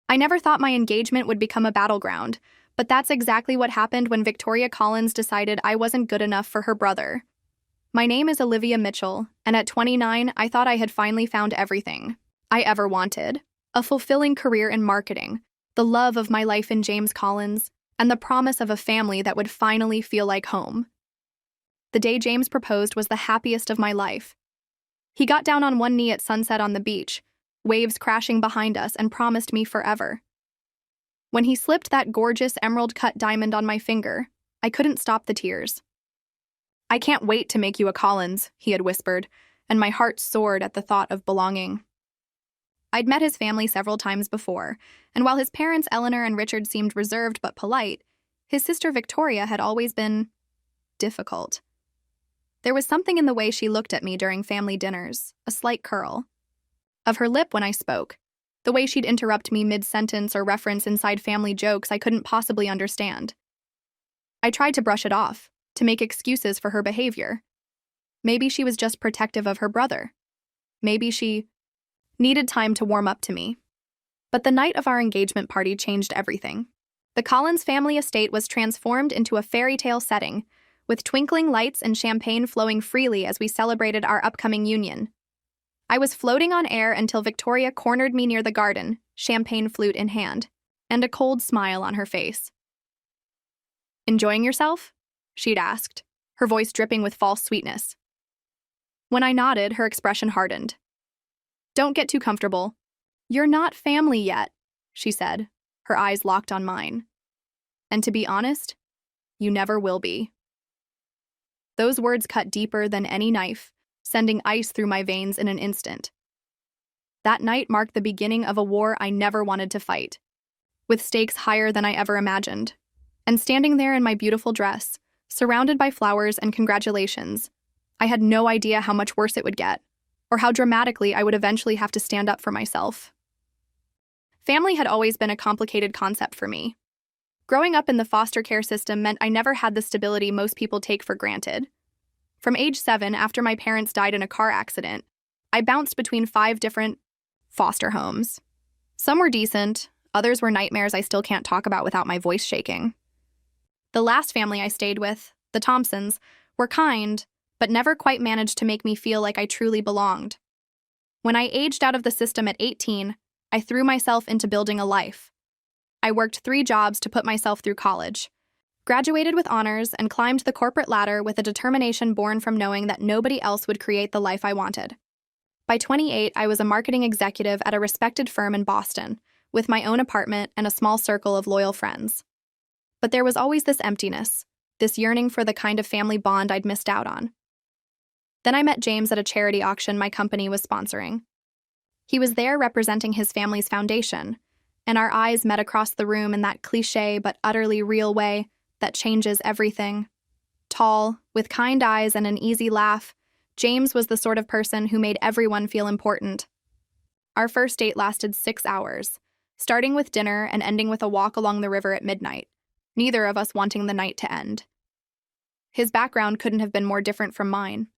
I never thought my engagement would become a battleground, but that's exactly what happened when Victoria Collins decided I wasn't good enough for her brother. My name is Olivia Mitchell, and at 29, I thought I had finally found everything I ever wanted. A fulfilling career in marketing, the love of my life in James Collins, and the promise of a family that would finally feel like home. The day James proposed was the happiest of my life. He got down on one knee at sunset on the beach, waves crashing behind us, and promised me forever. When he slipped that gorgeous emerald-cut diamond on my finger, I couldn't stop the tears. "I can't wait to make you a Collins," he had whispered, and my heart soared at the thought of belonging. I'd met his family several times before, and while his parents Eleanor and Richard seemed reserved but polite, his sister Victoria had always been difficult. There was something in the way she looked at me during family dinners, a slight curl of her lip when I spoke, the way she'd interrupt me mid-sentence or reference inside family jokes I couldn't possibly understand. I tried to brush it off, to make excuses for her behavior. Maybe she was just protective of her brother. Maybe she needed time to warm up to me. But the night of our engagement party changed everything. The Collins family estate was transformed into a fairy tale setting, with twinkling lights and champagne flowing freely as we celebrated our upcoming union. I was floating on air until Victoria cornered me near the garden, champagne flute in hand, and a cold smile on her face. "Enjoying yourself?" she'd asked, her voice dripping with false sweetness. When I nodded, her expression hardened. "Don't get too comfortable. You're not family yet," she said, her eyes locked on mine. "And to be honest, you never will be." Those words cut deeper than any knife, sending ice through my veins in an instant. That night marked the beginning of a war I never wanted to fight, with stakes higher than I ever imagined. And standing there in my beautiful dress, surrounded by flowers and congratulations, I had no idea how much worse it would get, or how dramatically I would eventually have to stand up for myself. Family had always been a complicated concept for me. Growing up in the foster care system meant I never had the stability most people take for granted. From age 7, after my parents died in a car accident, I bounced between 5 different foster homes. Some were decent, others were nightmares I still can't talk about without my voice shaking. The last family I stayed with, the Thompsons, were kind, but never quite managed to make me feel like I truly belonged. When I aged out of the system at 18, I threw myself into building a life. I worked 3 jobs to put myself through college, graduated with honors, and climbed the corporate ladder with a determination born from knowing that nobody else would create the life I wanted. By 28, I was a marketing executive at a respected firm in Boston, with my own apartment and a small circle of loyal friends. But there was always this emptiness, this yearning for the kind of family bond I'd missed out on. Then I met James at a charity auction my company was sponsoring. He was there representing his family's foundation, and our eyes met across the room in that cliché but utterly real way that changes everything. Tall, with kind eyes and an easy laugh, James was the sort of person who made everyone feel important. Our first date lasted 6 hours, starting with dinner and ending with a walk along the river at midnight, neither of us wanting the night to end. His background couldn't have been more different from mine.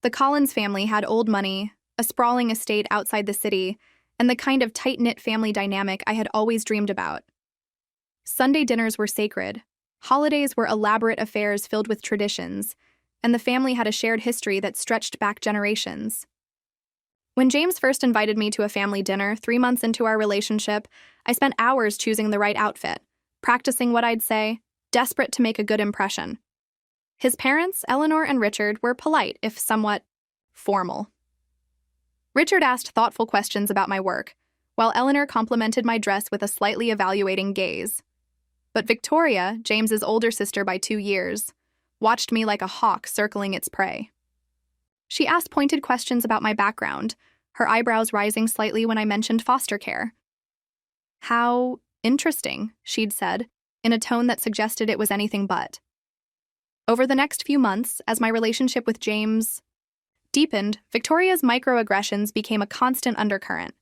The Collins family had old money, a sprawling estate outside the city, and the kind of tight-knit family dynamic I had always dreamed about. Sunday dinners were sacred, holidays were elaborate affairs filled with traditions, and the family had a shared history that stretched back generations. When James first invited me to a family dinner 3 months into our relationship, I spent hours choosing the right outfit, practicing what I'd say, desperate to make a good impression. His parents, Eleanor and Richard, were polite, if somewhat formal. Richard asked thoughtful questions about my work, while Eleanor complimented my dress with a slightly evaluating gaze. But Victoria, James's older sister by 2 years, watched me like a hawk circling its prey. She asked pointed questions about my background, her eyebrows rising slightly when I mentioned foster care. "How interesting," she'd said, in a tone that suggested it was anything but. Over the next few months, as my relationship with James deepened, Victoria's microaggressions became a constant undercurrent.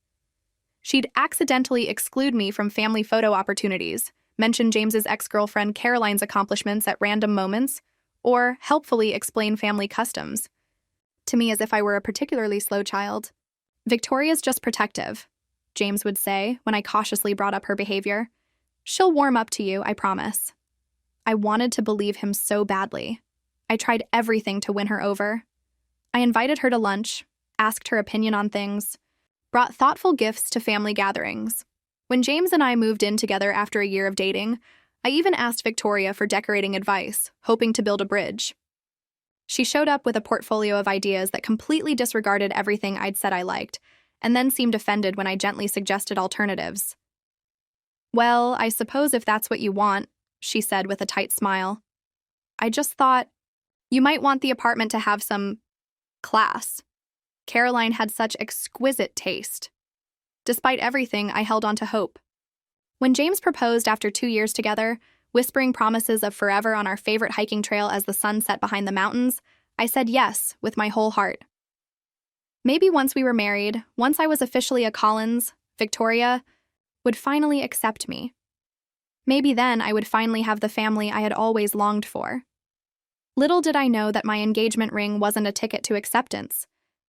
She'd accidentally exclude me from family photo opportunities, mention James's ex-girlfriend Caroline's accomplishments at random moments, or helpfully explain family customs to me as if I were a particularly slow child. Victoria's just protective. James would say when I cautiously brought up her behavior. She'll warm up to you, I promise. I wanted to believe him so badly. I tried everything to win her over. I invited her to lunch, asked her opinion on things, brought thoughtful gifts to family gatherings. When James and I moved in together after a year of dating, I even asked Victoria for decorating advice, hoping to build a bridge. She showed up with a portfolio of ideas that completely disregarded everything I'd said I liked, and then seemed offended when I gently suggested alternatives. Well, I suppose if that's what you want, she said with a tight smile. I just thought, you might want the apartment to have some class. Caroline had such exquisite taste. Despite everything, I held on to hope. When James proposed after 2 years together, whispering promises of forever on our favorite hiking trail as the sun set behind the mountains, I said yes with my whole heart. Maybe once we were married, once I was officially a Collins, Victoria would finally accept me. Maybe then I would finally have the family I had always longed for. Little did I know that my engagement ring wasn't a ticket to acceptance,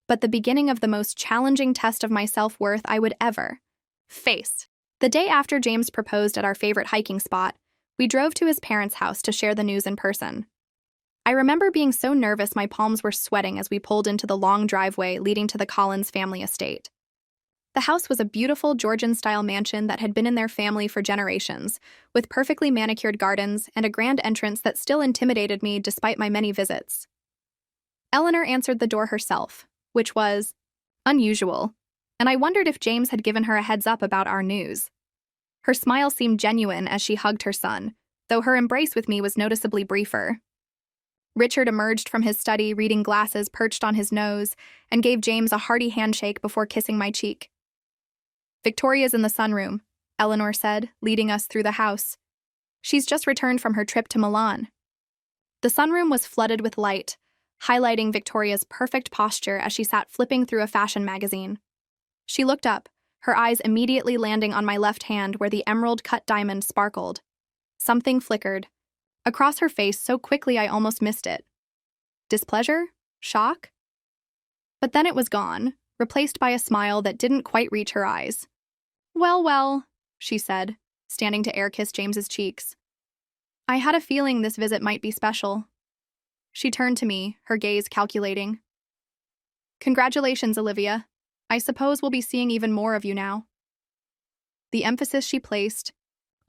but the beginning of the most challenging test of my self-worth I would ever face. The day after James proposed at our favorite hiking spot, we drove to his parents' house to share the news in person. I remember being so nervous my palms were sweating as we pulled into the long driveway leading to the Collins family estate. The house was a beautiful Georgian-style mansion that had been in their family for generations, with perfectly manicured gardens and a grand entrance that still intimidated me despite my many visits. Eleanor answered the door herself, which was unusual, and I wondered if James had given her a heads up about our news. Her smile seemed genuine as she hugged her son, though her embrace with me was noticeably briefer. Richard emerged from his study, reading glasses perched on his nose, and gave James a hearty handshake before kissing my cheek. Victoria's in the sunroom, Eleanor said, leading us through the house. She's just returned from her trip to Milan. The sunroom was flooded with light, highlighting Victoria's perfect posture as she sat flipping through a fashion magazine. She looked up, her eyes immediately landing on my left hand where the emerald-cut diamond sparkled. Something flickered across her face so quickly I almost missed it. Displeasure? Shock? But then it was gone, replaced by a smile that didn't quite reach her eyes. Well, she said, standing to air-kiss James's cheeks. I had a feeling this visit might be special. She turned to me, her gaze calculating. Congratulations, Olivia. I suppose we'll be seeing even more of you now. The emphasis she placed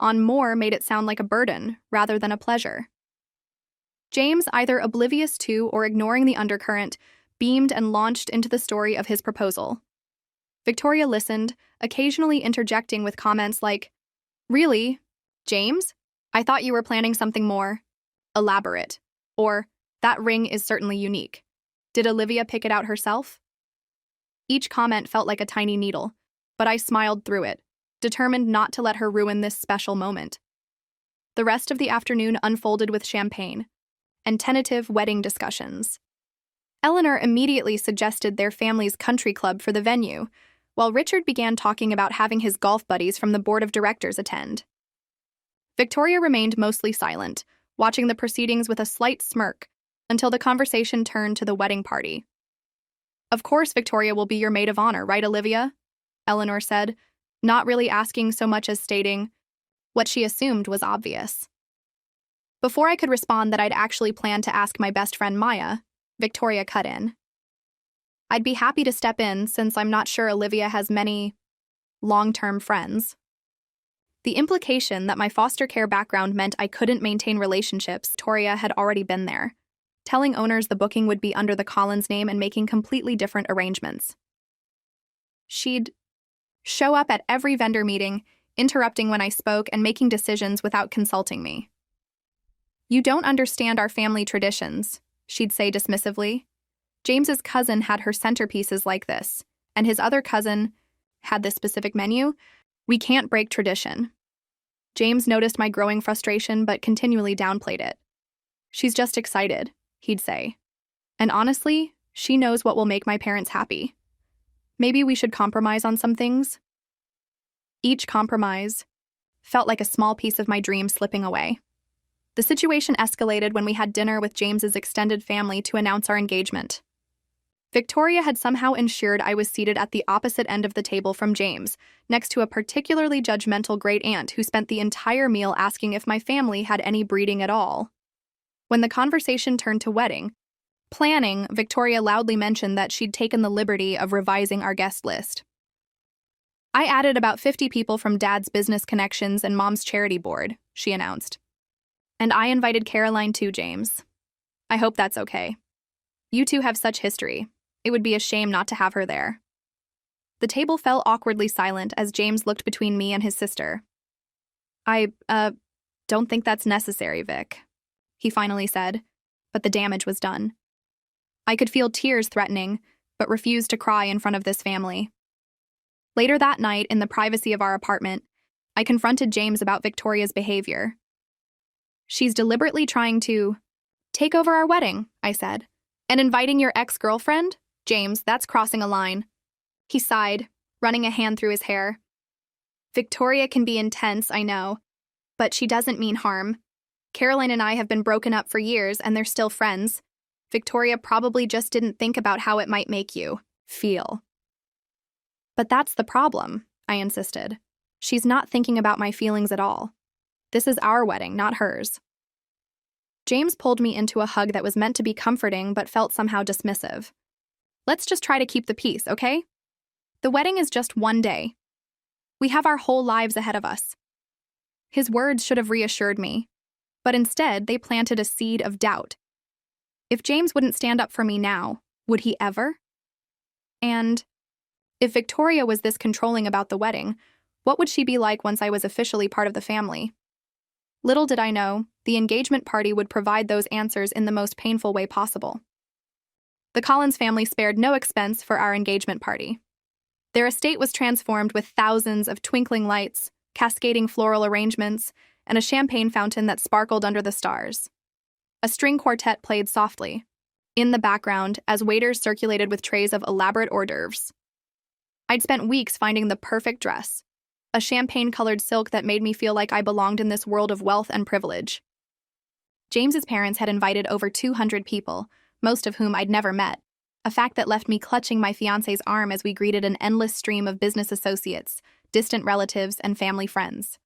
on more made it sound like a burden rather than a pleasure. James, either oblivious to or ignoring the undercurrent, beamed and launched into the story of his proposal. Victoria listened, occasionally interjecting with comments like, "Really? James? I thought you were planning something more elaborate," or, "That ring is certainly unique. Did Olivia pick it out herself?" Each comment felt like a tiny needle, but I smiled through it, determined not to let her ruin this special moment. The rest of the afternoon unfolded with champagne and tentative wedding discussions. Eleanor immediately suggested their family's country club for the venue, while Richard began talking about having his golf buddies from the board of directors attend. Victoria remained mostly silent, watching the proceedings with a slight smirk until the conversation turned to the wedding party. "Of course Victoria will be your maid of honor, right, Olivia?" Eleanor said, not really asking so much as stating what she assumed was obvious. Before I could respond that I'd actually planned to ask my best friend Maya, Victoria cut in. "I'd be happy to step in since I'm not sure Olivia has many long-term friends." The implication that my foster care background meant I couldn't maintain relationships, Victoria had already been there, telling owners the booking would be under the Collins name and making completely different arrangements. She'd show up at every vendor meeting, interrupting when I spoke and making decisions without consulting me. "You don't understand our family traditions," she'd say dismissively. "James's cousin had her centerpieces like this, and his other cousin had this specific menu. We can't break tradition." James noticed my growing frustration but continually downplayed it. "She's just excited," he'd say. "And honestly, she knows what will make my parents happy. Maybe we should compromise on some things." Each compromise felt like a small piece of my dream slipping away. The situation escalated when we had dinner with James's extended family to announce our engagement. Victoria had somehow ensured I was seated at the opposite end of the table from James, next to a particularly judgmental great-aunt who spent the entire meal asking if my family had any breeding at all. When the conversation turned to wedding planning, Victoria loudly mentioned that she'd taken the liberty of revising our guest list. I added about 50 people from Dad's business connections and Mom's charity board, she announced. And I invited Caroline too, James. I hope that's okay. You two have such history. It would be a shame not to have her there. The table fell awkwardly silent as James looked between me and his sister. I don't think that's necessary, Vic, he finally said, but the damage was done. I could feel tears threatening, but refused to cry in front of this family. Later that night, in the privacy of our apartment, I confronted James about Victoria's behavior. She's deliberately trying to take over our wedding, I said. And inviting your ex-girlfriend? James, that's crossing a line. He sighed, running a hand through his hair. Victoria can be intense, I know, but she doesn't mean harm. Caroline and I have been broken up for years, and they're still friends. Victoria probably just didn't think about how it might make you feel. But that's the problem, I insisted. She's not thinking about my feelings at all. This is our wedding, not hers. James pulled me into a hug that was meant to be comforting but felt somehow dismissive. Let's just try to keep the peace, okay? The wedding is just one day. We have our whole lives ahead of us. His words should have reassured me, but instead they planted a seed of doubt. If James wouldn't stand up for me now, would he ever? And if Victoria was this controlling about the wedding, what would she be like once I was officially part of the family? Little did I know, the engagement party would provide those answers in the most painful way possible. The Collins family spared no expense for our engagement party. Their estate was transformed with thousands of twinkling lights, cascading floral arrangements, and a champagne fountain that sparkled under the stars. A string quartet played softly, in the background, as waiters circulated with trays of elaborate hors d'oeuvres. I'd spent weeks finding the perfect dress, a champagne-colored silk that made me feel like I belonged in this world of wealth and privilege. James's parents had invited over 200 people, most of whom I'd never met, a fact that left me clutching my fiancé's arm as we greeted an endless stream of business associates, distant relatives, and family friends.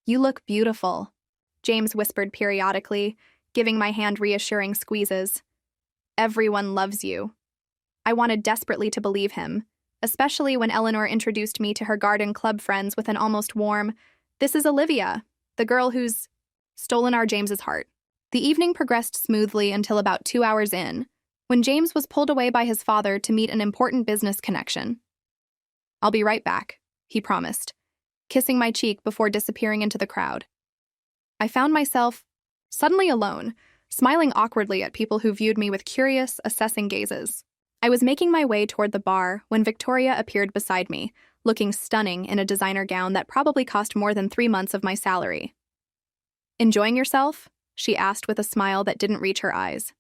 You look beautiful, James whispered periodically, giving my hand reassuring squeezes. Everyone loves you. I wanted desperately to believe him, especially when Eleanor introduced me to her garden club friends with an almost warm, "This is Olivia, the girl who's stolen our James's heart." The evening progressed smoothly until about 2 hours in, when James was pulled away by his father to meet an important business connection. "I'll be right back," he promised, kissing my cheek before disappearing into the crowd. I found myself suddenly alone, smiling awkwardly at people who viewed me with curious, assessing gazes. I was making my way toward the bar when Victoria appeared beside me, looking stunning in a designer gown that probably cost more than 3 months of my salary. "Enjoying yourself?" she asked with a smile that didn't reach her eyes.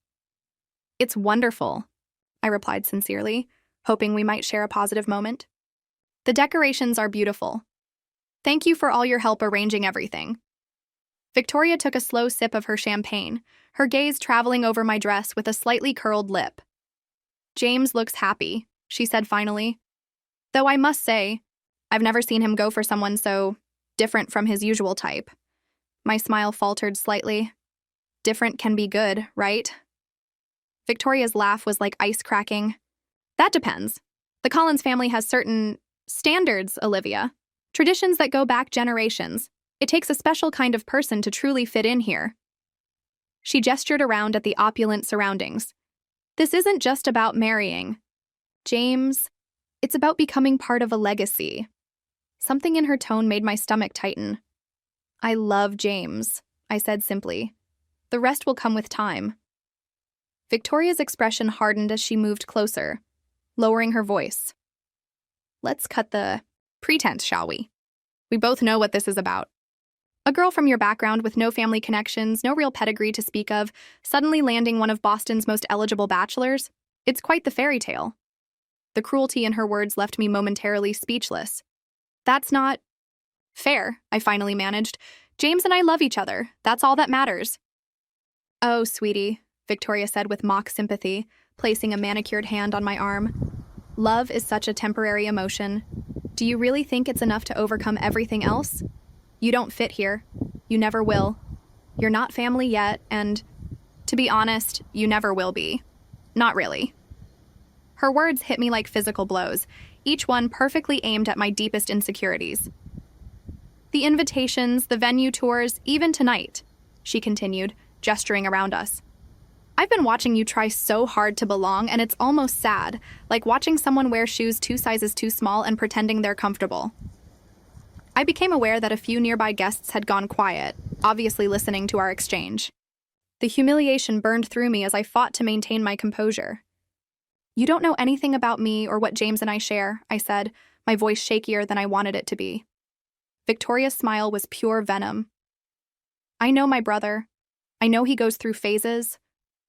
"It's wonderful," I replied sincerely, hoping we might share a positive moment. "The decorations are beautiful. Thank you for all your help arranging everything." Victoria took a slow sip of her champagne, her gaze traveling over my dress with a slightly curled lip. "James looks happy," she said finally. "Though I must say, I've never seen him go for someone so different from his usual type." My smile faltered slightly. Different can be good, right? Victoria's laugh was like ice cracking. "That depends. The Collins family has certain standards, Olivia. Traditions that go back generations. It takes a special kind of person to truly fit in here." She gestured around at the opulent surroundings. "This isn't just about marrying, James. It's about becoming part of a legacy." Something in her tone made my stomach tighten. "I love James," I said simply. "The rest will come with time." Victoria's expression hardened as she moved closer, lowering her voice. "Let's cut the pretense, shall we? We both know what this is about. A girl from your background with no family connections, no real pedigree to speak of, suddenly landing one of Boston's most eligible bachelors? It's quite the fairy tale." The cruelty in her words left me momentarily speechless. "That's not fair," I finally managed. "James and I love each other. That's all that matters." "Oh, sweetie," Victoria said with mock sympathy, placing a manicured hand on my arm. Love is such a temporary emotion. Do you really think it's enough to overcome everything else? You don't fit here. You never will. You're not family yet, and, to be honest, you never will be. Not really. Her words hit me like physical blows, each one perfectly aimed at my deepest insecurities. The invitations, the venue tours, even tonight, she continued, gesturing around us. I've been watching you try so hard to belong, and it's almost sad, like watching someone wear shoes 2 sizes too small and pretending they're comfortable. I became aware that a few nearby guests had gone quiet, obviously listening to our exchange. The humiliation burned through me as I fought to maintain my composure. You don't know anything about me or what James and I share, I said, my voice shakier than I wanted it to be. Victoria's smile was pure venom. I know my brother. I know he goes through phases.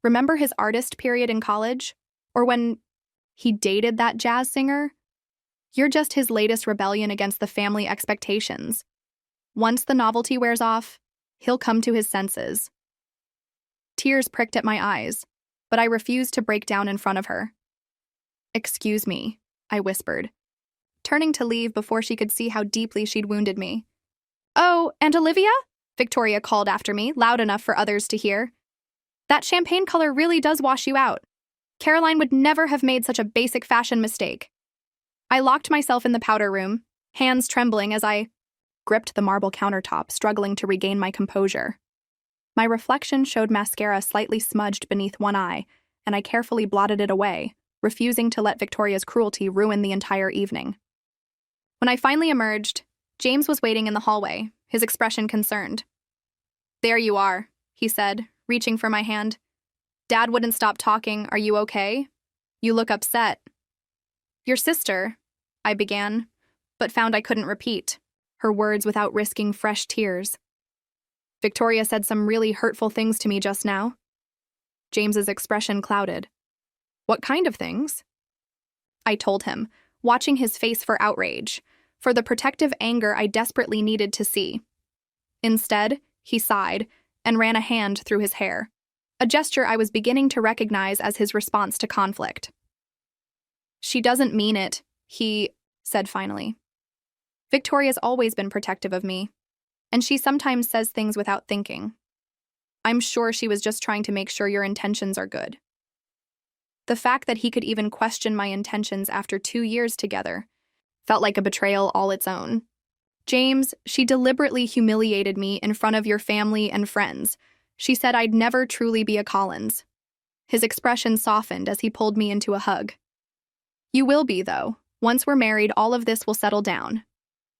Remember his artist period in college? Or when he dated that jazz singer? You're just his latest rebellion against the family expectations. Once the novelty wears off, he'll come to his senses. Tears pricked at my eyes, but I refused to break down in front of her. Excuse me, I whispered, turning to leave before she could see how deeply she'd wounded me. Oh, and Olivia? Victoria called after me, loud enough for others to hear. That champagne color really does wash you out. Caroline would never have made such a basic fashion mistake. I locked myself in the powder room, hands trembling as I gripped the marble countertop, struggling to regain my composure. My reflection showed mascara slightly smudged beneath one eye, and I carefully blotted it away, refusing to let Victoria's cruelty ruin the entire evening. When I finally emerged, James was waiting in the hallway, his expression concerned. There you are, he said, reaching for my hand. Dad wouldn't stop talking. Are you okay? You look upset. Your sister, I began, but found I couldn't repeat, her words without risking fresh tears. Victoria said some really hurtful things to me just now. James's expression clouded. What kind of things? I told him, watching his face for outrage, for the protective anger I desperately needed to see. Instead, he sighed and ran a hand through his hair, a gesture I was beginning to recognize as his response to conflict. She doesn't mean it, he said finally. Victoria's always been protective of me, and she sometimes says things without thinking. I'm sure she was just trying to make sure your intentions are good. The fact that he could even question my intentions after 2 years together felt like a betrayal all its own. James, she deliberately humiliated me in front of your family and friends. She said I'd never truly be a Collins. His expression softened as he pulled me into a hug. You will be, though. Once we're married, all of this will settle down.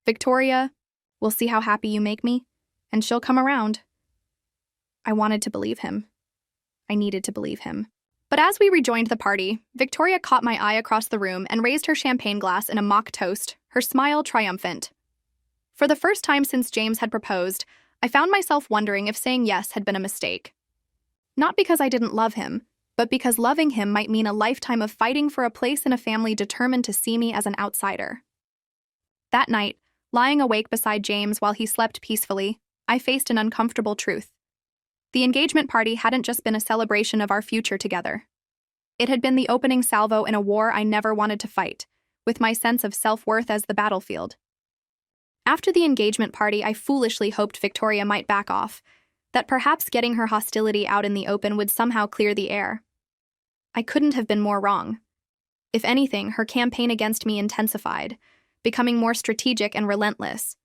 Victoria, we'll see how happy you make me, and she'll come around. I wanted to believe him. I needed to believe him. But as we rejoined the party, Victoria caught my eye across the room and raised her champagne glass in a mock toast, her smile triumphant. For the first time since James had proposed, I found myself wondering if saying yes had been a mistake. Not because I didn't love him, but because loving him might mean a lifetime of fighting for a place in a family determined to see me as an outsider. That night, lying awake beside James while he slept peacefully, I faced an uncomfortable truth. The engagement party hadn't just been a celebration of our future together. It had been the opening salvo in a war I never wanted to fight, with my sense of self-worth as the battlefield. After the engagement party, I foolishly hoped Victoria might back off, that perhaps getting her hostility out in the open would somehow clear the air. I couldn't have been more wrong. If anything, her campaign against me intensified, becoming more strategic and relentless.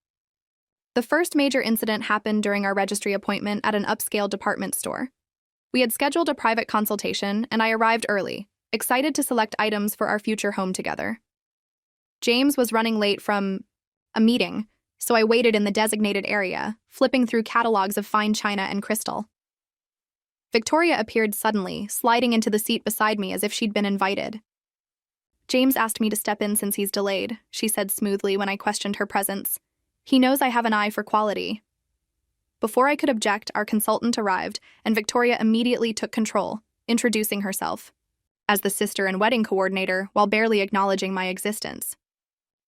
The first major incident happened during our registry appointment at an upscale department store. We had scheduled a private consultation, and I arrived early, excited to select items for our future home together. James was running late from a meeting, so I waited in the designated area, flipping through catalogs of fine china and crystal. Victoria appeared suddenly, sliding into the seat beside me as if she'd been invited. James asked me to step in since he's delayed, she said smoothly when I questioned her presence. He knows I have an eye for quality. Before I could object, our consultant arrived, and Victoria immediately took control, introducing herself as the sister and wedding coordinator while barely acknowledging my existence.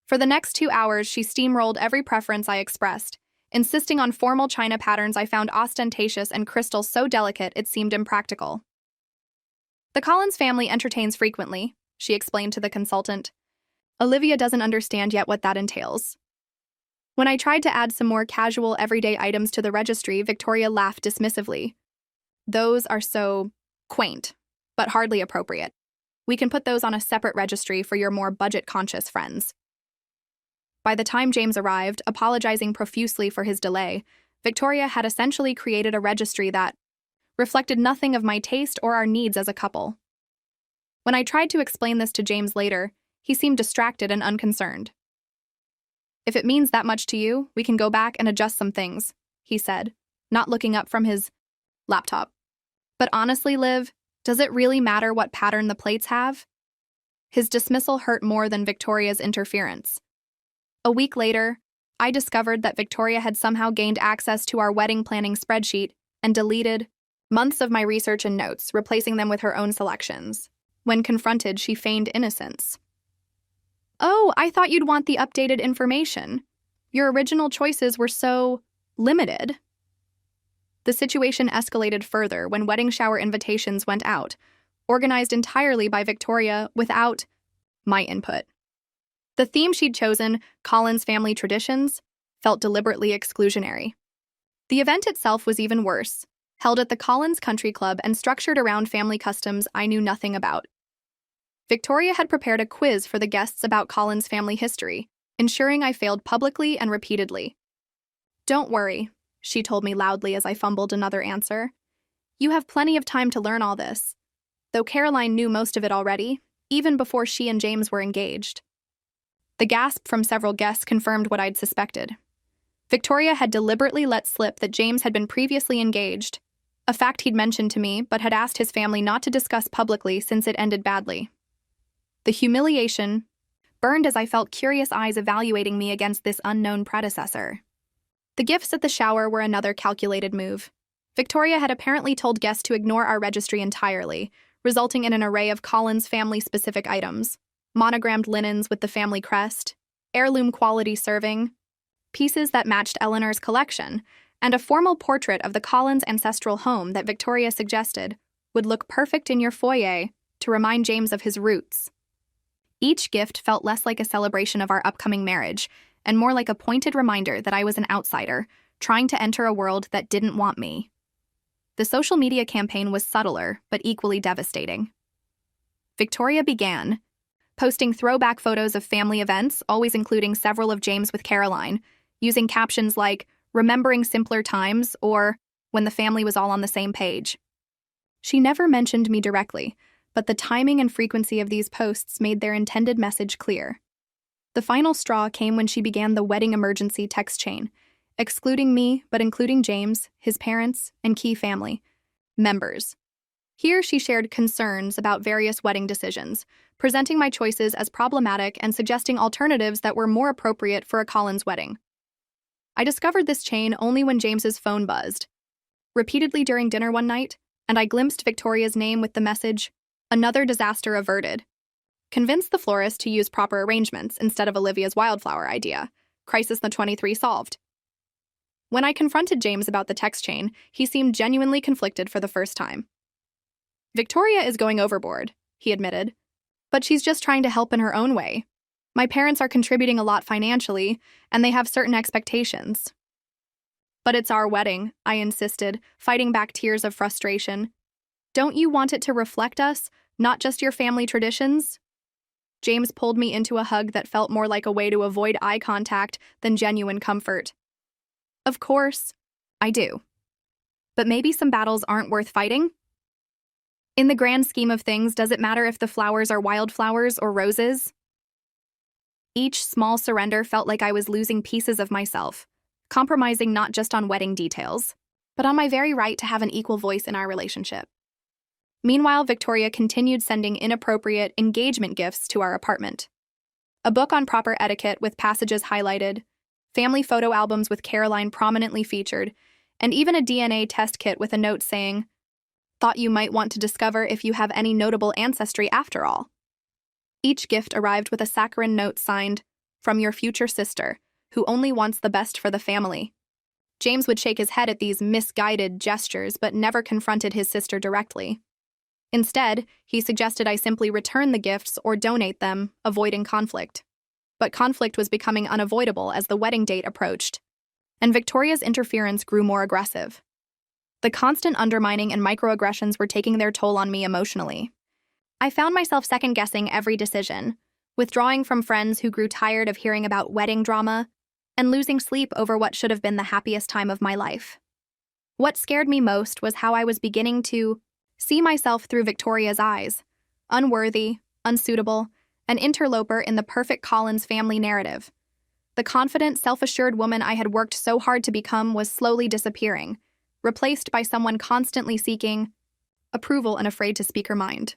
For the next 2 hours, she steamrolled every preference I expressed, insisting on formal china patterns I found ostentatious and crystals so delicate it seemed impractical. The Collins family entertains frequently, she explained to the consultant. Olivia doesn't understand yet what that entails. When I tried to add some more casual, everyday items to the registry, Victoria laughed dismissively. Those are so quaint, but hardly appropriate. We can put those on a separate registry for your more budget-conscious friends. By the time James arrived, apologizing profusely for his delay, Victoria had essentially created a registry that reflected nothing of my taste or our needs as a couple. When I tried to explain this to James later, he seemed distracted and unconcerned. If it means that much to you, we can go back and adjust some things, he said, not looking up from his laptop. But honestly, Liv, does it really matter what pattern the plates have? His dismissal hurt more than Victoria's interference. A week later, I discovered that Victoria had somehow gained access to our wedding planning spreadsheet and deleted months of my research and notes, replacing them with her own selections. When confronted, she feigned innocence. Oh, I thought you'd want the updated information. Your original choices were so limited. The situation escalated further when wedding shower invitations went out, organized entirely by Victoria without my input. The theme she'd chosen, Collins family traditions, felt deliberately exclusionary. The event itself was even worse, held at the Collins Country Club and structured around family customs I knew nothing about. Victoria had prepared a quiz for the guests about Collins' family history, ensuring I failed publicly and repeatedly. Don't worry, she told me loudly as I fumbled another answer. You have plenty of time to learn all this. Though Caroline knew most of it already, even before she and James were engaged. The gasp from several guests confirmed what I'd suspected. Victoria had deliberately let slip that James had been previously engaged, a fact he'd mentioned to me but had asked his family not to discuss publicly since it ended badly. The humiliation burned as I felt curious eyes evaluating me against this unknown predecessor. The gifts at the shower were another calculated move. Victoria had apparently told guests to ignore our registry entirely, resulting in an array of Collins family-specific items: monogrammed linens with the family crest, heirloom-quality serving, pieces that matched Eleanor's collection, and a formal portrait of the Collins ancestral home that Victoria suggested would look perfect in your foyer to remind James of his roots. Each gift felt less like a celebration of our upcoming marriage and more like a pointed reminder that I was an outsider, trying to enter a world that didn't want me. The social media campaign was subtler, but equally devastating. Victoria began, posting throwback photos of family events, always including several of James with Caroline, using captions like, "Remembering simpler times," or "When the family was all on the same page." She never mentioned me directly, but the timing and frequency of these posts made their intended message clear. The final straw came when she began the wedding emergency text chain, excluding me but including James, his parents, and key family members. Here she shared concerns about various wedding decisions, presenting my choices as problematic and suggesting alternatives that were more appropriate for a Collins wedding. I discovered this chain only when James's phone buzzed, repeatedly during dinner one night, and I glimpsed Victoria's name with the message, "Another disaster averted." Convinced the florist to use proper arrangements instead of Olivia's wildflower idea. Crisis the 23 solved. When I confronted James about the text chain, he seemed genuinely conflicted for the first time. Victoria is going overboard, he admitted. But she's just trying to help in her own way. My parents are contributing a lot financially, and they have certain expectations. But it's our wedding, I insisted, fighting back tears of frustration. Don't you want it to reflect us, not just your family traditions? James pulled me into a hug that felt more like a way to avoid eye contact than genuine comfort. Of course, I do. But maybe some battles aren't worth fighting? In the grand scheme of things, does it matter if the flowers are wildflowers or roses? Each small surrender felt like I was losing pieces of myself, compromising not just on wedding details, but on my very right to have an equal voice in our relationship. Meanwhile, Victoria continued sending inappropriate engagement gifts to our apartment. A book on proper etiquette with passages highlighted, family photo albums with Caroline prominently featured, and even a DNA test kit with a note saying, "Thought you might want to discover if you have any notable ancestry after all." Each gift arrived with a saccharine note signed, "From your future sister, who only wants the best for the family." James would shake his head at these misguided gestures but never confronted his sister directly. Instead, he suggested I simply return the gifts or donate them, avoiding conflict. But conflict was becoming unavoidable as the wedding date approached, and Victoria's interference grew more aggressive. The constant undermining and microaggressions were taking their toll on me emotionally. I found myself second-guessing every decision, withdrawing from friends who grew tired of hearing about wedding drama, and losing sleep over what should have been the happiest time of my life. What scared me most was how I was beginning to see myself through Victoria's eyes, unworthy, unsuitable, an interloper in the perfect Collins family narrative. The confident, self-assured woman I had worked so hard to become was slowly disappearing, replaced by someone constantly seeking approval and afraid to speak her mind.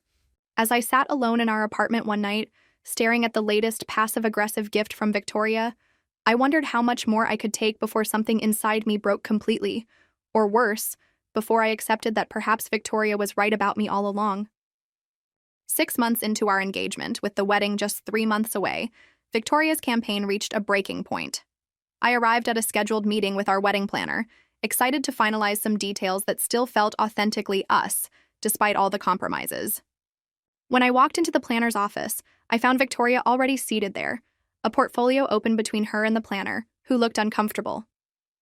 As I sat alone in our apartment one night, staring at the latest passive-aggressive gift from Victoria, I wondered how much more I could take before something inside me broke completely, or worse, before I accepted that perhaps Victoria was right about me all along. 6 months into our engagement, with the wedding just 3 months away, Victoria's campaign reached a breaking point. I arrived at a scheduled meeting with our wedding planner, excited to finalize some details that still felt authentically us, despite all the compromises. When I walked into the planner's office, I found Victoria already seated there, a portfolio open between her and the planner, who looked uncomfortable.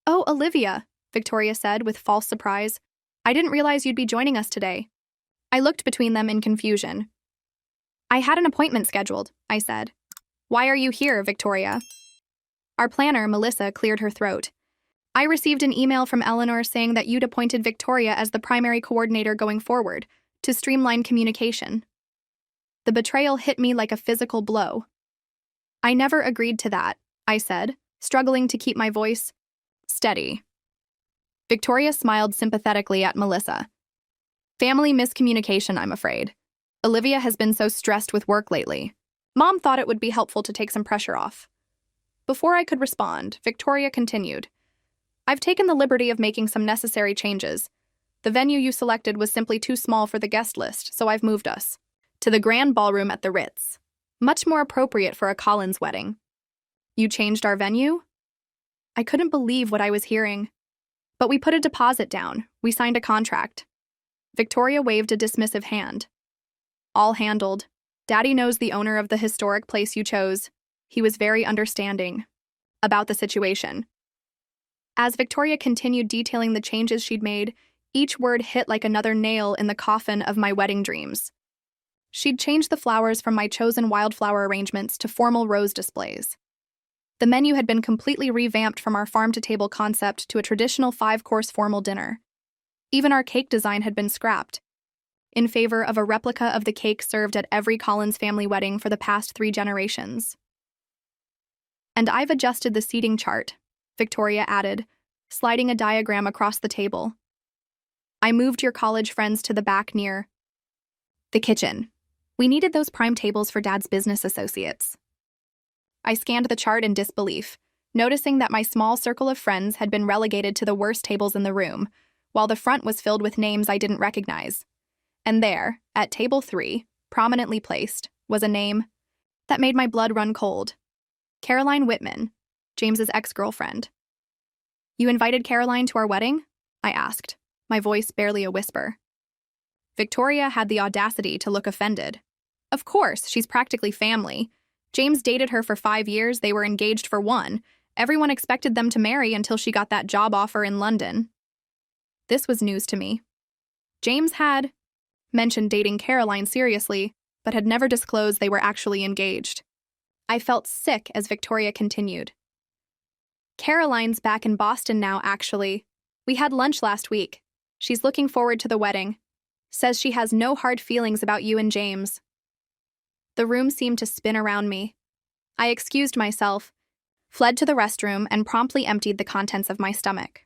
"Oh, Olivia," Victoria said with false surprise. "I didn't realize you'd be joining us today." I looked between them in confusion. "I had an appointment scheduled," I said. "Why are you here, Victoria?" Our planner, Melissa, cleared her throat. "I received an email from Eleanor saying that you'd appointed Victoria as the primary coordinator going forward, to streamline communication." The betrayal hit me like a physical blow. "I never agreed to that," I said, struggling to keep my voice steady. Victoria smiled sympathetically at Melissa. "Family miscommunication, I'm afraid. Olivia has been so stressed with work lately. Mom thought it would be helpful to take some pressure off." Before I could respond, Victoria continued. "I've taken the liberty of making some necessary changes. The venue you selected was simply too small for the guest list, so I've moved us to the grand ballroom at the Ritz. Much more appropriate for a Collins wedding." "You changed our venue?" I couldn't believe what I was hearing. "But we put a deposit down. We signed a contract." Victoria waved a dismissive hand. "All handled. Daddy knows the owner of the historic place you chose. He was very understanding about the situation." As Victoria continued detailing the changes she'd made, each word hit like another nail in the coffin of my wedding dreams. She'd changed the flowers from my chosen wildflower arrangements to formal rose displays. The menu had been completely revamped from our farm-to-table concept to a traditional 5-course formal dinner. Even our cake design had been scrapped, in favor of a replica of the cake served at every Collins family wedding for the past 3 generations. "And I've adjusted the seating chart," Victoria added, sliding a diagram across the table. "I moved your college friends to the back near the kitchen. We needed those prime tables for Dad's business associates." I scanned the chart in disbelief, noticing that my small circle of friends had been relegated to the worst tables in the room, while the front was filled with names I didn't recognize. And there, at table 3, prominently placed, was a name that made my blood run cold. Caroline Whitman, James's ex-girlfriend. "You invited Caroline to our wedding?" I asked, my voice barely a whisper. Victoria had the audacity to look offended. "Of course, she's practically family. James dated her for 5 years, they were engaged for 1. Everyone expected them to marry until she got that job offer in London." This was news to me. James had mentioned dating Caroline seriously, but had never disclosed they were actually engaged. I felt sick as Victoria continued. "Caroline's back in Boston now, actually. We had lunch last week. She's looking forward to the wedding. Says she has no hard feelings about you and James." The room seemed to spin around me. I excused myself, fled to the restroom, and promptly emptied the contents of my stomach.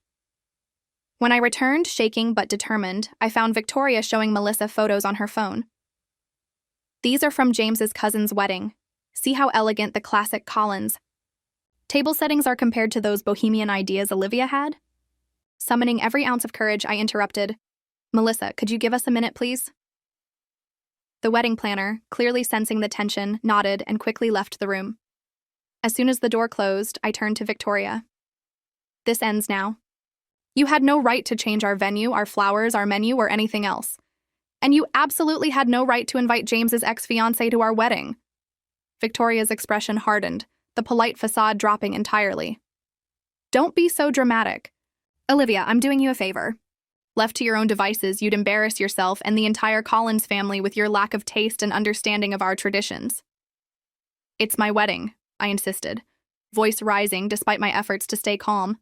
When I returned, shaking but determined, I found Victoria showing Melissa photos on her phone. "These are from James's cousin's wedding. See how elegant the classic Collins table settings are compared to those bohemian ideas Olivia had?" Summoning every ounce of courage, I interrupted. "Melissa, could you give us a minute, please?" The wedding planner, clearly sensing the tension, nodded and quickly left the room. As soon as the door closed, I turned to Victoria. "This ends now. You had no right to change our venue, our flowers, our menu, or anything else. And you absolutely had no right to invite James's ex-fiancé to our wedding. Victoria's expression hardened, the polite facade dropping entirely. Don't be so dramatic. Olivia, I'm doing you a favor. Left to your own devices, you'd embarrass yourself and the entire Collins family with your lack of taste and understanding of our traditions. It's my wedding, I insisted, voice rising despite my efforts to stay calm.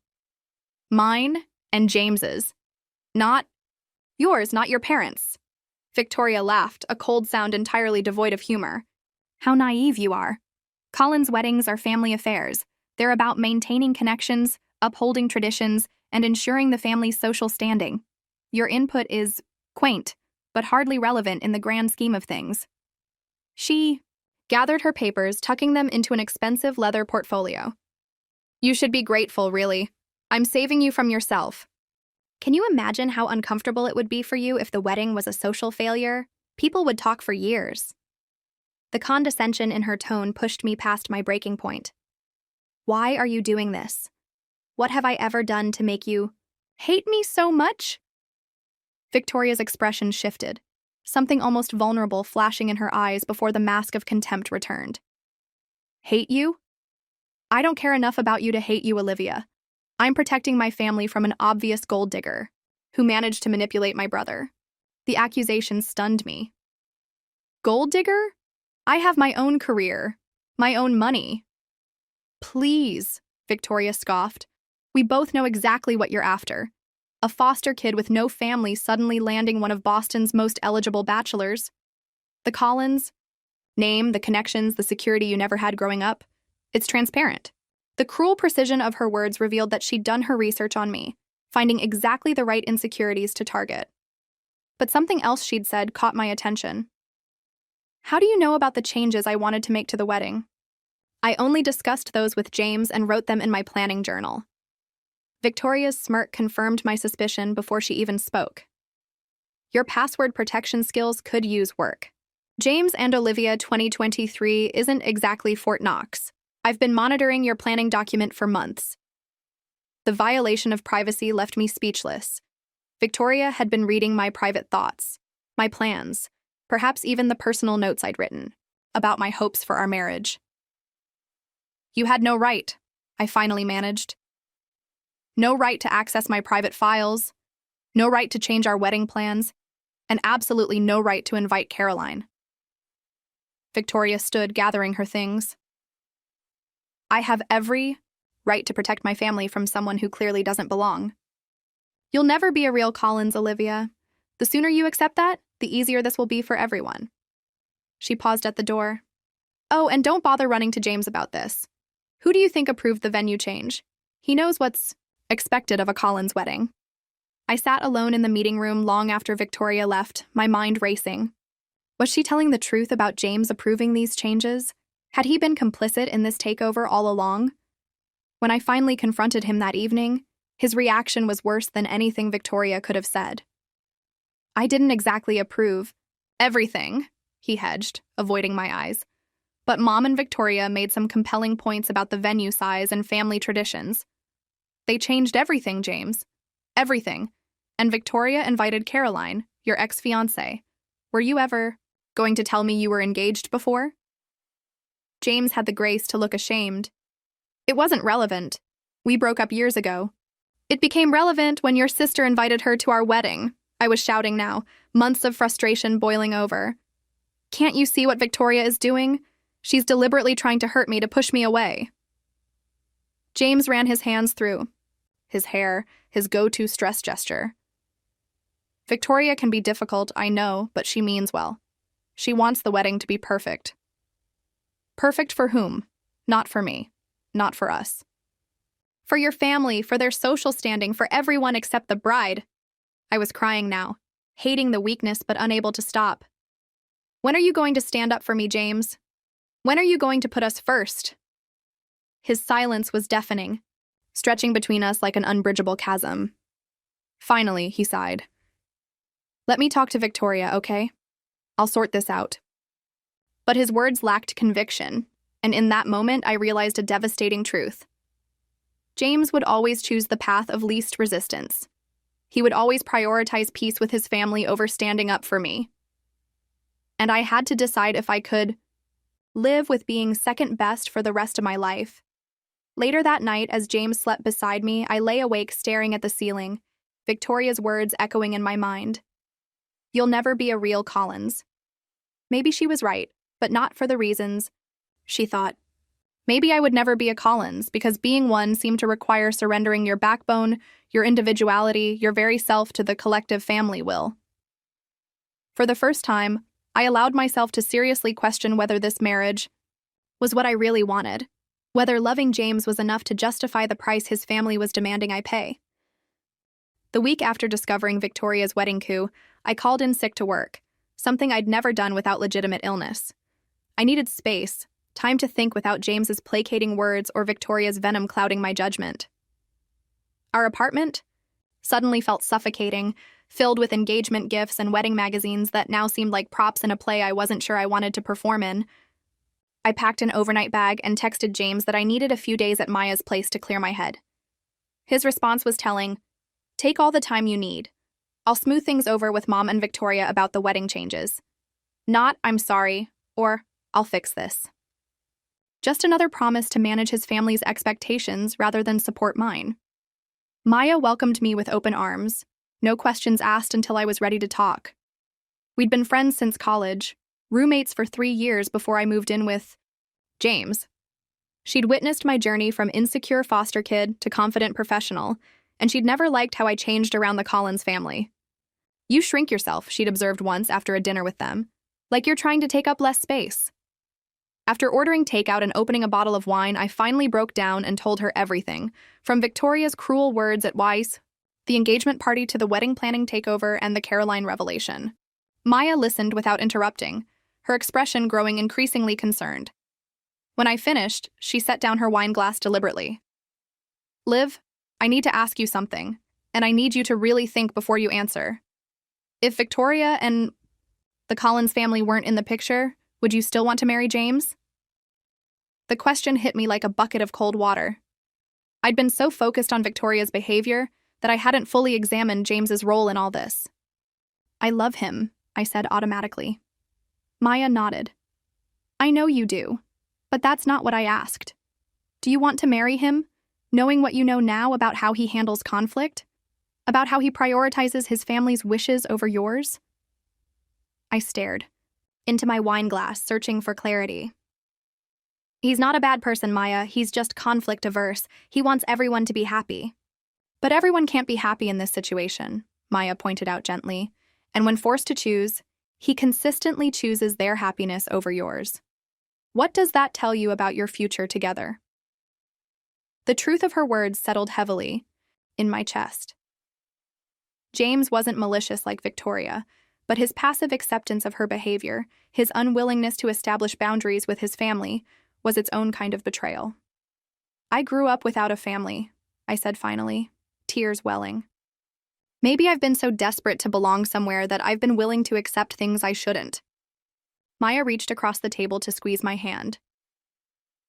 Mine and James's. Not yours, not your parents'. Victoria laughed, a cold sound entirely devoid of humor. How naive you are. Collins' weddings are family affairs. They're about maintaining connections, upholding traditions, and ensuring the family's social standing. Your input is quaint, but hardly relevant in the grand scheme of things. She gathered her papers, tucking them into an expensive leather portfolio. You should be grateful, really. I'm saving you from yourself. Can you imagine how uncomfortable it would be for you if the wedding was a social failure? People would talk for years. The condescension in her tone pushed me past my breaking point. Why are you doing this? What have I ever done to make you hate me so much? Victoria's expression shifted, something almost vulnerable flashing in her eyes before the mask of contempt returned. Hate you? I don't care enough about you to hate you, Olivia. I'm protecting my family from an obvious gold digger who managed to manipulate my brother. The accusation stunned me. Gold digger? I have my own career, my own money. Please, Victoria scoffed. We both know exactly what you're after. A foster kid with no family suddenly landing one of Boston's most eligible bachelors. The Collins, name, the connections, the security you never had growing up. It's transparent. The cruel precision of her words revealed that she'd done her research on me, finding exactly the right insecurities to target. But something else she'd said caught my attention. How do you know about the changes I wanted to make to the wedding? I only discussed those with James and wrote them in my planning journal. Victoria's smirk confirmed my suspicion before she even spoke. Your password protection skills could use work. James and Olivia 2023 isn't exactly Fort Knox. I've been monitoring your planning document for months. The violation of privacy left me speechless. Victoria had been reading my private thoughts, my plans, perhaps even the personal notes I'd written about my hopes for our marriage. You had no right, I finally managed. No right to access my private files, no right to change our wedding plans, and absolutely no right to invite Caroline. Victoria stood, gathering her things. I have every right to protect my family from someone who clearly doesn't belong. You'll never be a real Collins, Olivia. The sooner you accept that, the easier this will be for everyone. She paused at the door. Oh, and don't bother running to James about this. Who do you think approved the venue change? He knows what's expected of a Collins wedding. I sat alone in the meeting room long after Victoria left, my mind racing. Was she telling the truth about James approving these changes? Had he been complicit in this takeover all along? When I finally confronted him that evening, his reaction was worse than anything Victoria could have said. I didn't exactly approve everything, he hedged, avoiding my eyes. But Mom and Victoria made some compelling points about the venue size and family traditions. They changed everything, James. Everything. And Victoria invited Caroline, your ex-fiancé. Were you ever going to tell me you were engaged before? James had the grace to look ashamed. It wasn't relevant. We broke up years ago. It became relevant when your sister invited her to our wedding. I was shouting now, months of frustration boiling over. Can't you see what Victoria is doing? She's deliberately trying to hurt me, to push me away. James ran his hands through his hair, his go-to stress gesture. Victoria can be difficult, I know, but she means well. She wants the wedding to be perfect. Perfect for whom? Not for me. Not for us. For your family, for their social standing, for everyone except the bride. I was crying now, hating the weakness but unable to stop. When are you going to stand up for me, James? When are you going to put us first? His silence was deafening, stretching between us like an unbridgeable chasm. Finally, he sighed. Let me talk to Victoria, okay? I'll sort this out. But his words lacked conviction, and in that moment I realized a devastating truth. James would always choose the path of least resistance. He would always prioritize peace with his family over standing up for me. and I had to decide if I could live with being second best for the rest of my life. Later that night, as James slept beside me, I lay awake staring at the ceiling, Victoria's words echoing in my mind. "You'll never be a real Collins." Maybe she was right, but not for the reasons she thought. Maybe I would never be a Collins because being one seemed to require surrendering your backbone, your individuality, your very self to the collective family will. For the first time, I allowed myself to seriously question whether this marriage was what I really wanted, whether loving James was enough to justify the price his family was demanding I pay. The week after discovering Victoria's wedding coup, I called in sick to work, something I'd never done without legitimate illness. I needed space, time to think without James's placating words or Victoria's venom clouding my judgment. Our apartment suddenly felt suffocating, filled with engagement gifts and wedding magazines that now seemed like props in a play I wasn't sure I wanted to perform in. I packed an overnight bag and texted James that I needed a few days at Maya's place to clear my head. His response was telling, "Take all the time you need. I'll smooth things over with Mom and Victoria about the wedding changes. Not, I'm sorry, or I'll fix this." Just another promise to manage his family's expectations rather than support mine. Maya welcomed me with open arms, no questions asked until I was ready to talk. We'd been friends since college, roommates for 3 years before I moved in with James. She'd witnessed my journey from insecure foster kid to confident professional, and she'd never liked how I changed around the Collins family. "You shrink yourself," she'd observed once after a dinner with them, "like you're trying to take up less space." After ordering takeout and opening a bottle of wine, I finally broke down and told her everything, from Victoria's cruel words at Weiss, the engagement party to the wedding planning takeover and the Caroline revelation. Maya listened without interrupting, her expression growing increasingly concerned. When I finished, she set down her wine glass deliberately. "Liv, I need to ask you something, and I need you to really think before you answer. If Victoria and the Collins family weren't in the picture, would you still want to marry James?" The question hit me like a bucket of cold water. I'd been so focused on Victoria's behavior that I hadn't fully examined James's role in all this. "I love him," I said automatically. Maya nodded. "I know you do, but that's not what I asked. Do you want to marry him, knowing what you know now about how he handles conflict? About how he prioritizes his family's wishes over yours?" I stared into my wine glass, searching for clarity. "He's not a bad person, Maya. He's just conflict-averse. He wants everyone to be happy." "But everyone can't be happy in this situation," Maya pointed out gently. "And when forced to choose, he consistently chooses their happiness over yours. What does that tell you about your future together?" The truth of her words settled heavily in my chest. James wasn't malicious like Victoria, but his passive acceptance of her behavior, his unwillingness to establish boundaries with his family, was its own kind of betrayal. "I grew up without a family," I said finally, tears welling. "Maybe I've been so desperate to belong somewhere that I've been willing to accept things I shouldn't." Maya reached across the table to squeeze my hand.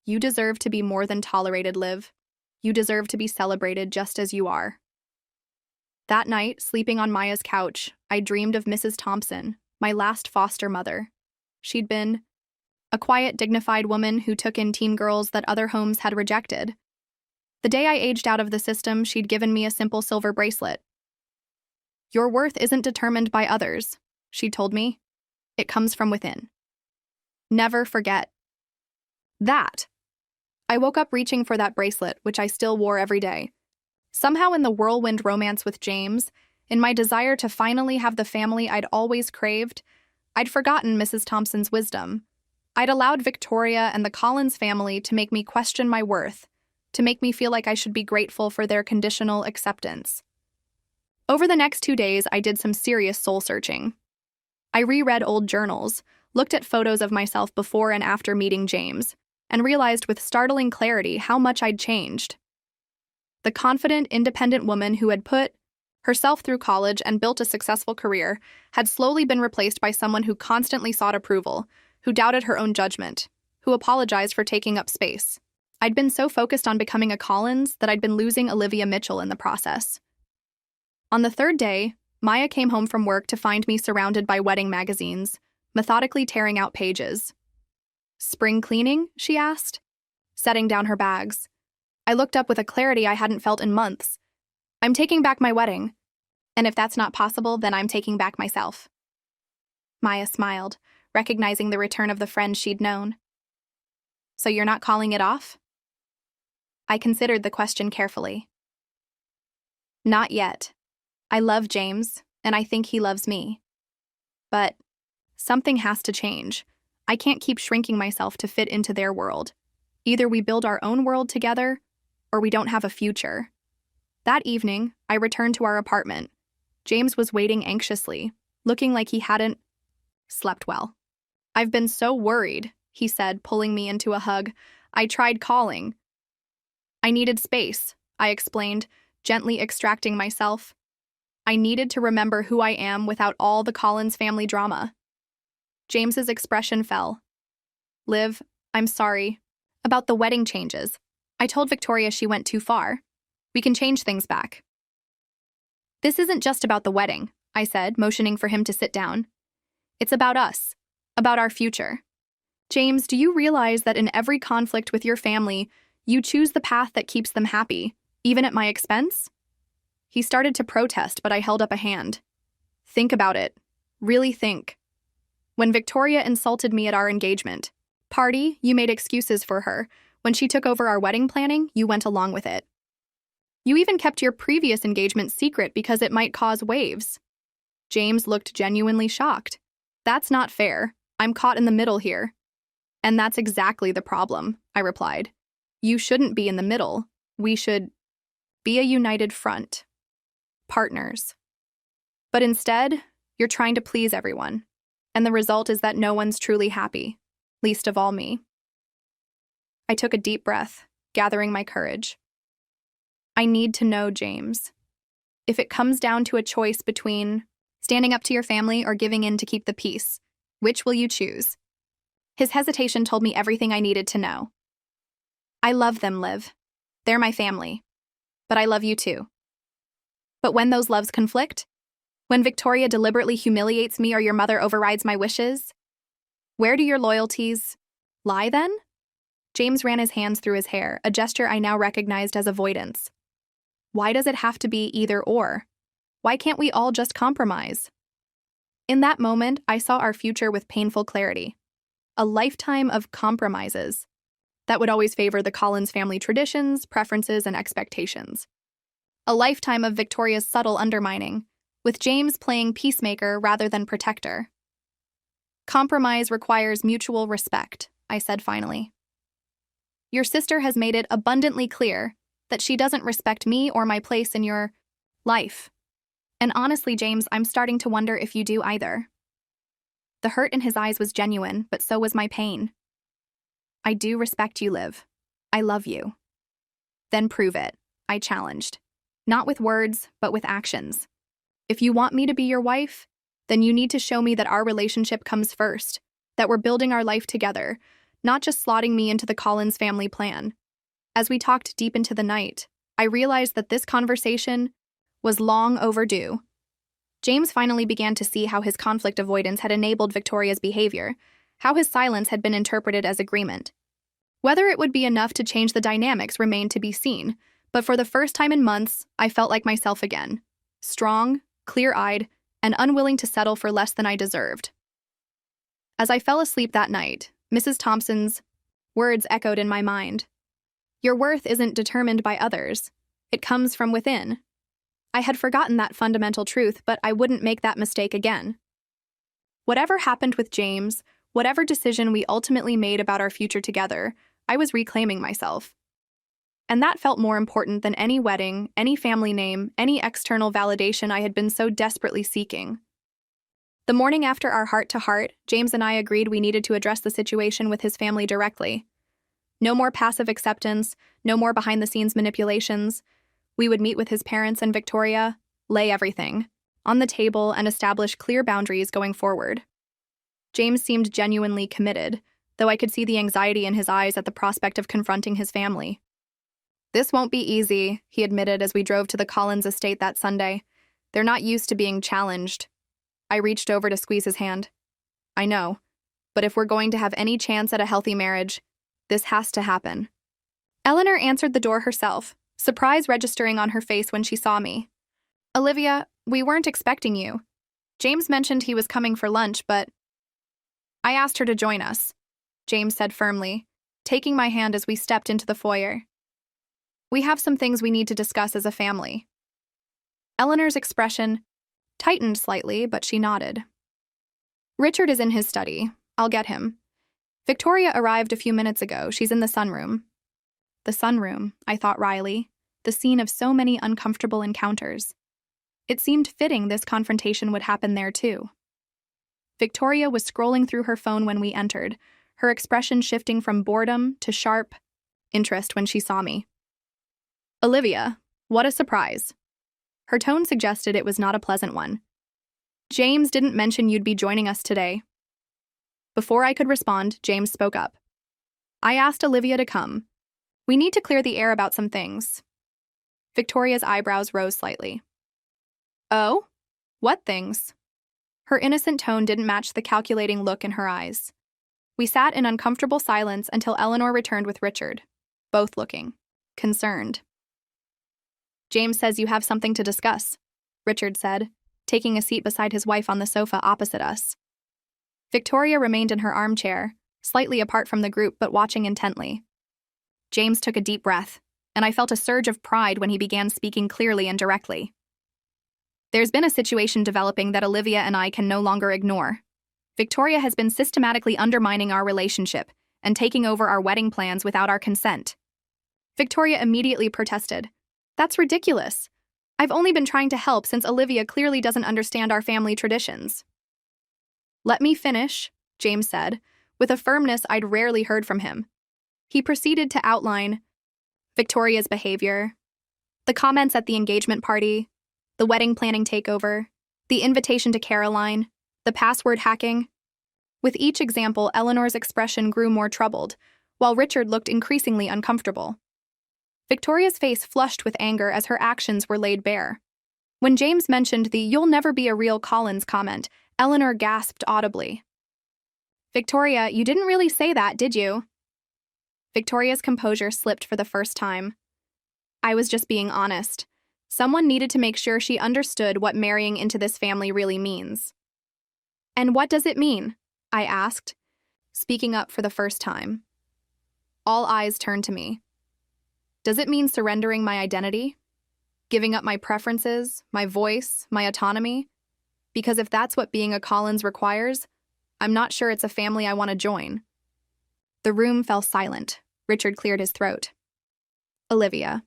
"You deserve to be more than tolerated, Liv. You deserve to be celebrated just as you are." That night, sleeping on Maya's couch, I dreamed of Mrs. Thompson, my last foster mother. She'd been a quiet, dignified woman who took in teen girls that other homes had rejected. The day I aged out of the system, she'd given me a simple silver bracelet. "Your worth isn't determined by others," she told me. "It comes from within. Never forget that." I woke up reaching for that bracelet, which I still wore every day. Somehow in the whirlwind romance with James, in my desire to finally have the family I'd always craved, I'd forgotten Mrs. Thompson's wisdom. I'd allowed Victoria and the Collins family to make me question my worth, to make me feel like I should be grateful for their conditional acceptance. Over the next 2 days, I did some serious soul-searching. I reread old journals, looked at photos of myself before and after meeting James, and realized with startling clarity how much I'd changed. The confident, independent woman who had put herself through college and built a successful career had slowly been replaced by someone who constantly sought approval, who doubted her own judgment, who apologized for taking up space. I'd been so focused on becoming a Collins that I'd been losing Olivia Mitchell in the process. On the 3rd day, Maya came home from work to find me surrounded by wedding magazines, methodically tearing out pages. "Spring cleaning?" she asked, setting down her bags. I looked up with a clarity I hadn't felt in months. "I'm taking back my wedding. And if that's not possible, then I'm taking back myself." Maya smiled, recognizing the return of the friend she'd known. "So you're not calling it off?" I considered the question carefully. "Not yet. I love James, and I think he loves me. But something has to change. I can't keep shrinking myself to fit into their world. Either we build our own world together, or we don't have a future." That evening, I returned to our apartment. James was waiting anxiously, looking like he hadn't slept well. "I've been so worried," he said, pulling me into a hug. "I tried calling." "I needed space," I explained, gently extracting myself. I needed to remember who I am without all the Collins family drama. James's expression fell. "Liv, I'm sorry. About the wedding changes. I told Victoria she went too far. We can change things back." "This isn't just about the wedding," I said, motioning for him to sit down. "It's about us, about our future. James, do you realize that in every conflict with your family, you choose the path that keeps them happy, even at my expense?" He started to protest, but I held up a hand. "Think about it. Really think. When Victoria insulted me at our engagement party, you made excuses for her. When she took over our wedding planning, you went along with it. You even kept your previous engagement secret because it might cause waves." James looked genuinely shocked. "That's not fair. I'm caught in the middle here." "And that's exactly the problem," I replied. "You shouldn't be in the middle. We should be a united front. Partners. But instead, you're trying to please everyone. And the result is that no one's truly happy, least of all me." I took a deep breath, gathering my courage. "I need to know, James. If it comes down to a choice between standing up to your family or giving in to keep the peace, which will you choose?" His hesitation told me everything I needed to know. "I love them, Liv. They're my family. But I love you too. But when those loves conflict, when Victoria deliberately humiliates me or your mother overrides my wishes, where do your loyalties lie then?" James ran his hands through his hair, a gesture I now recognized as avoidance. "Why does it have to be either or? Why can't we all just compromise?" In that moment, I saw our future with painful clarity. A lifetime of compromises that would always favor the Collins family traditions, preferences, and expectations. A lifetime of Victoria's subtle undermining, with James playing peacemaker rather than protector. "Compromise requires mutual respect," I said finally. "Your sister has made it abundantly clear that she doesn't respect me or my place in your life. And honestly, James, I'm starting to wonder if you do either." The hurt in his eyes was genuine, but so was my pain. "I do respect you, Liv. I love you." "Then prove it," I challenged. "Not with words, but with actions. If you want me to be your wife, then you need to show me that our relationship comes first, that we're building our life together, not just slotting me into the Collins family plan." As we talked deep into the night, I realized that this conversation was long overdue. James finally began to see how his conflict avoidance had enabled Victoria's behavior, how his silence had been interpreted as agreement. Whether it would be enough to change the dynamics remained to be seen, but for the first time in months, I felt like myself again. Strong, clear-eyed, and unwilling to settle for less than I deserved. As I fell asleep that night, Mrs. Thompson's words echoed in my mind. "Your worth isn't determined by others. It comes from within." I had forgotten that fundamental truth, but I wouldn't make that mistake again. Whatever happened with James, whatever decision we ultimately made about our future together, I was reclaiming myself. And that felt more important than any wedding, any family name, any external validation I had been so desperately seeking. The morning after our heart-to-heart, James and I agreed we needed to address the situation with his family directly. No more passive acceptance, no more behind-the-scenes manipulations. We would meet with his parents and Victoria, lay everything on the table, and establish clear boundaries going forward. James seemed genuinely committed, though I could see the anxiety in his eyes at the prospect of confronting his family. "This won't be easy," he admitted as we drove to the Collins estate that Sunday. "They're not used to being challenged." I reached over to squeeze his hand. I know. But if we're going to have any chance at a healthy marriage, this has to happen. Eleanor answered the door herself, surprise registering on her face when she saw me. Olivia, we weren't expecting you. James mentioned he was coming for lunch, but I asked her to join us, James said firmly, taking my hand as we stepped into the foyer. We have some things we need to discuss as a family. Eleanor's expression tightened slightly, but she nodded. Richard is in his study. I'll get him. Victoria arrived a few minutes ago. She's in the sunroom. The sunroom, I thought wryly, the scene of so many uncomfortable encounters. It seemed fitting this confrontation would happen there too. Victoria was scrolling through her phone when we entered, her expression shifting from boredom to sharp interest when she saw me. Olivia, what a surprise. Her tone suggested it was not a pleasant one. James didn't mention you'd be joining us today. Before I could respond, James spoke up. I asked Olivia to come. We need to clear the air about some things. Victoria's eyebrows rose slightly. Oh? What things? Her innocent tone didn't match the calculating look in her eyes. We sat in uncomfortable silence until Eleanor returned with Richard, both looking concerned. James says you have something to discuss, Richard said, taking a seat beside his wife on the sofa opposite us. Victoria remained in her armchair, slightly apart from the group but watching intently. James took a deep breath, and I felt a surge of pride when he began speaking clearly and directly. There's been a situation developing that Olivia and I can no longer ignore. Victoria has been systematically undermining our relationship and taking over our wedding plans without our consent. Victoria immediately protested. That's ridiculous. I've only been trying to help since Olivia clearly doesn't understand our family traditions. Let me finish, James said, with a firmness I'd rarely heard from him. He proceeded to outline Victoria's behavior, the comments at the engagement party, the wedding planning takeover, the invitation to Caroline, the password hacking. With each example, Eleanor's expression grew more troubled, while Richard looked increasingly uncomfortable. Victoria's face flushed with anger as her actions were laid bare. When James mentioned the "you'll never be a real Collins" comment, Eleanor gasped audibly. Victoria, you didn't really say that, did you? Victoria's composure slipped for the first time. I was just being honest. Someone needed to make sure she understood what marrying into this family really means. And what does it mean? I asked, speaking up for the first time. All eyes turned to me. Does it mean surrendering my identity? Giving up my preferences, my voice, my autonomy? Because if that's what being a Collins requires, I'm not sure it's a family I want to join. The room fell silent. Richard cleared his throat. Olivia,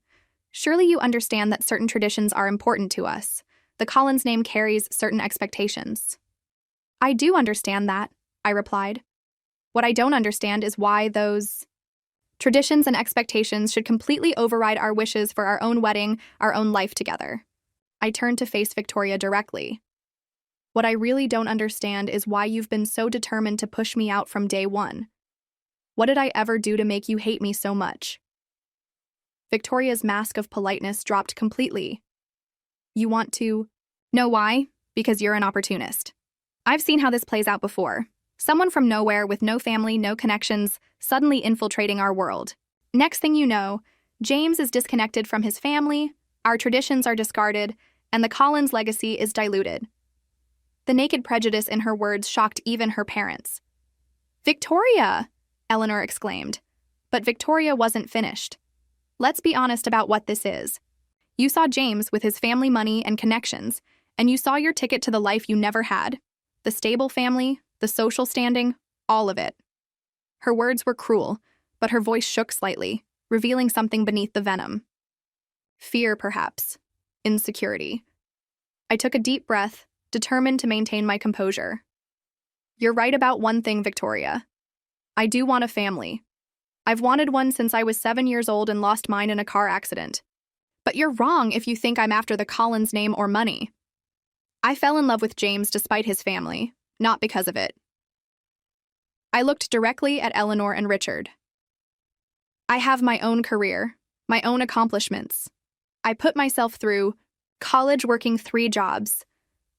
surely you understand that certain traditions are important to us. The Collins name carries certain expectations. I do understand that, I replied. What I don't understand is why those traditions and expectations should completely override our wishes for our own wedding, our own life together. I turned to face Victoria directly. What I really don't understand is why you've been so determined to push me out from day one. What did I ever do to make you hate me so much? Victoria's mask of politeness dropped completely. You want to know why? Because you're an opportunist. I've seen how this plays out before. Someone from nowhere with no family, no connections, suddenly infiltrating our world. Next thing you know, James is disconnected from his family, our traditions are discarded, and the Collins legacy is diluted. The naked prejudice in her words shocked even her parents. Victoria! Eleanor exclaimed. But Victoria wasn't finished. Let's be honest about what this is. You saw James with his family money and connections, and you saw your ticket to the life you never had. The stable family, the social standing, all of it. Her words were cruel, but her voice shook slightly, revealing something beneath the venom. Fear, perhaps. Insecurity. I took a deep breath, determined to maintain my composure. You're right about one thing, Victoria. I do want a family. I've wanted one since I was 7 years old and lost mine in a car accident. But you're wrong if you think I'm after the Collins name or money. I fell in love with James despite his family, not because of it. I looked directly at Eleanor and Richard. I have my own career, my own accomplishments. I put myself through college working 3 jobs.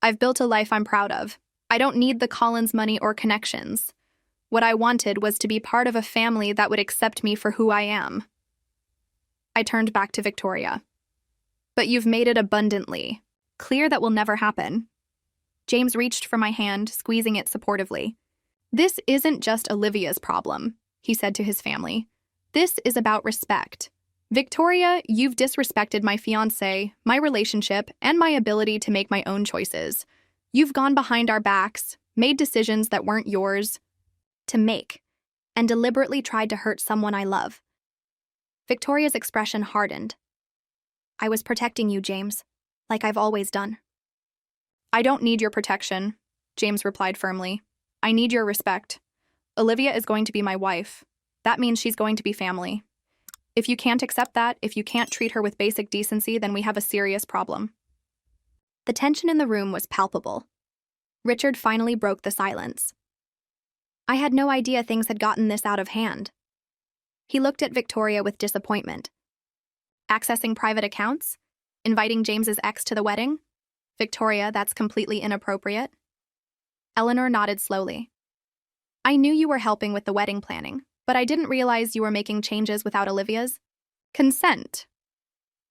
I've built a life I'm proud of. I don't need the Collins money or connections. What I wanted was to be part of a family that would accept me for who I am. I turned back to Victoria. But you've made it abundantly clear that will never happen. James reached for my hand, squeezing it supportively. This isn't just Olivia's problem, he said to his family. This is about respect. Victoria, you've disrespected my fiancé, my relationship, and my ability to make my own choices. You've gone behind our backs, made decisions that weren't yours to make, and deliberately tried to hurt someone I love. Victoria's expression hardened. I was protecting you, James, like I've always done. I don't need your protection, James replied firmly. I need your respect. Olivia is going to be my wife. That means she's going to be family. If you can't accept that, if you can't treat her with basic decency, then we have a serious problem. The tension in the room was palpable. Richard finally broke the silence. I had no idea things had gotten this out of hand. He looked at Victoria with disappointment. Accessing private accounts? Inviting James's ex to the wedding? Victoria, that's completely inappropriate. Eleanor nodded slowly. I knew you were helping with the wedding planning, but I didn't realize you were making changes without Olivia's consent.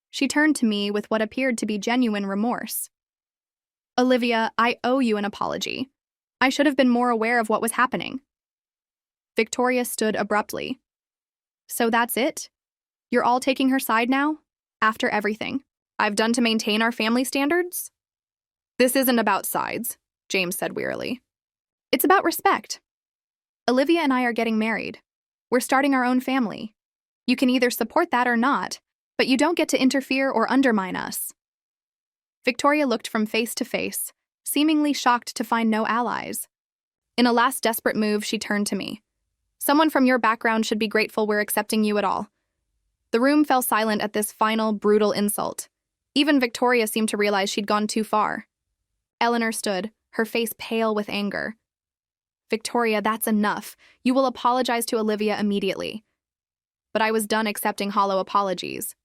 She turned to me with what appeared to be genuine remorse. Olivia, I owe you an apology. I should have been more aware of what was happening. Victoria stood abruptly. So that's it? You're all taking her side now? After everything I've done to maintain our family standards? This isn't about sides, James said wearily. It's about respect. Olivia and I are getting married. We're starting our own family. You can either support that or not, but you don't get to interfere or undermine us. Victoria looked from face to face, seemingly shocked to find no allies. In a last desperate move, she turned to me. Someone from your background should be grateful we're accepting you at all. The room fell silent at this final, brutal insult. Even Victoria seemed to realize she'd gone too far. Eleanor stood, her face pale with anger. Victoria, that's enough. You will apologize to Olivia immediately. But I was done accepting hollow apologies.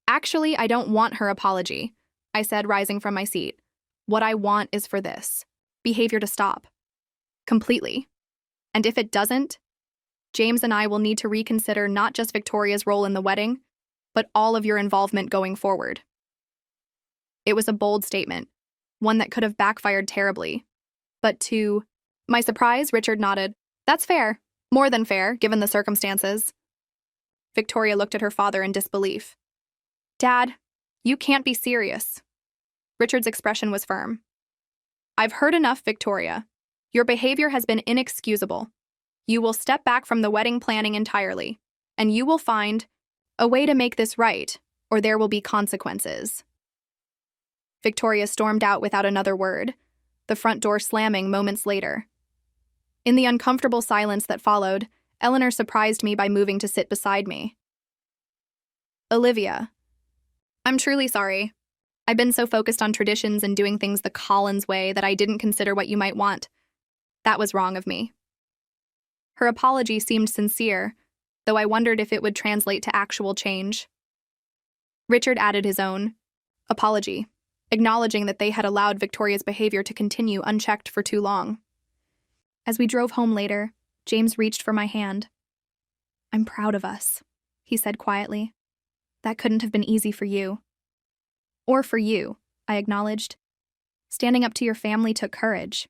Actually, I don't want her apology, I said, rising from my seat. What I want is for this behavior to stop. Completely. And if it doesn't, James and I will need to reconsider not just Victoria's role in the wedding, but all of your involvement going forward. It was a bold statement, one that could have backfired terribly. But to my surprise, Richard nodded. That's fair. More than fair, given the circumstances. Victoria looked at her father in disbelief. Dad, you can't be serious. Richard's expression was firm. I've heard enough, Victoria. Your behavior has been inexcusable. You will step back from the wedding planning entirely, and you will find a way to make this right, or there will be consequences. Victoria stormed out without another word, the front door slamming moments later. In the uncomfortable silence that followed, Eleanor surprised me by moving to sit beside me. Olivia, I'm truly sorry. I've been so focused on traditions and doing things the Collins way that I didn't consider what you might want. That was wrong of me. Her apology seemed sincere, though I wondered if it would translate to actual change. Richard added his own apology, acknowledging that they had allowed Victoria's behavior to continue unchecked for too long. As we drove home later, James reached for my hand. I'm proud of us, he said quietly. That couldn't have been easy for you. Or for you, I acknowledged. Standing up to your family took courage.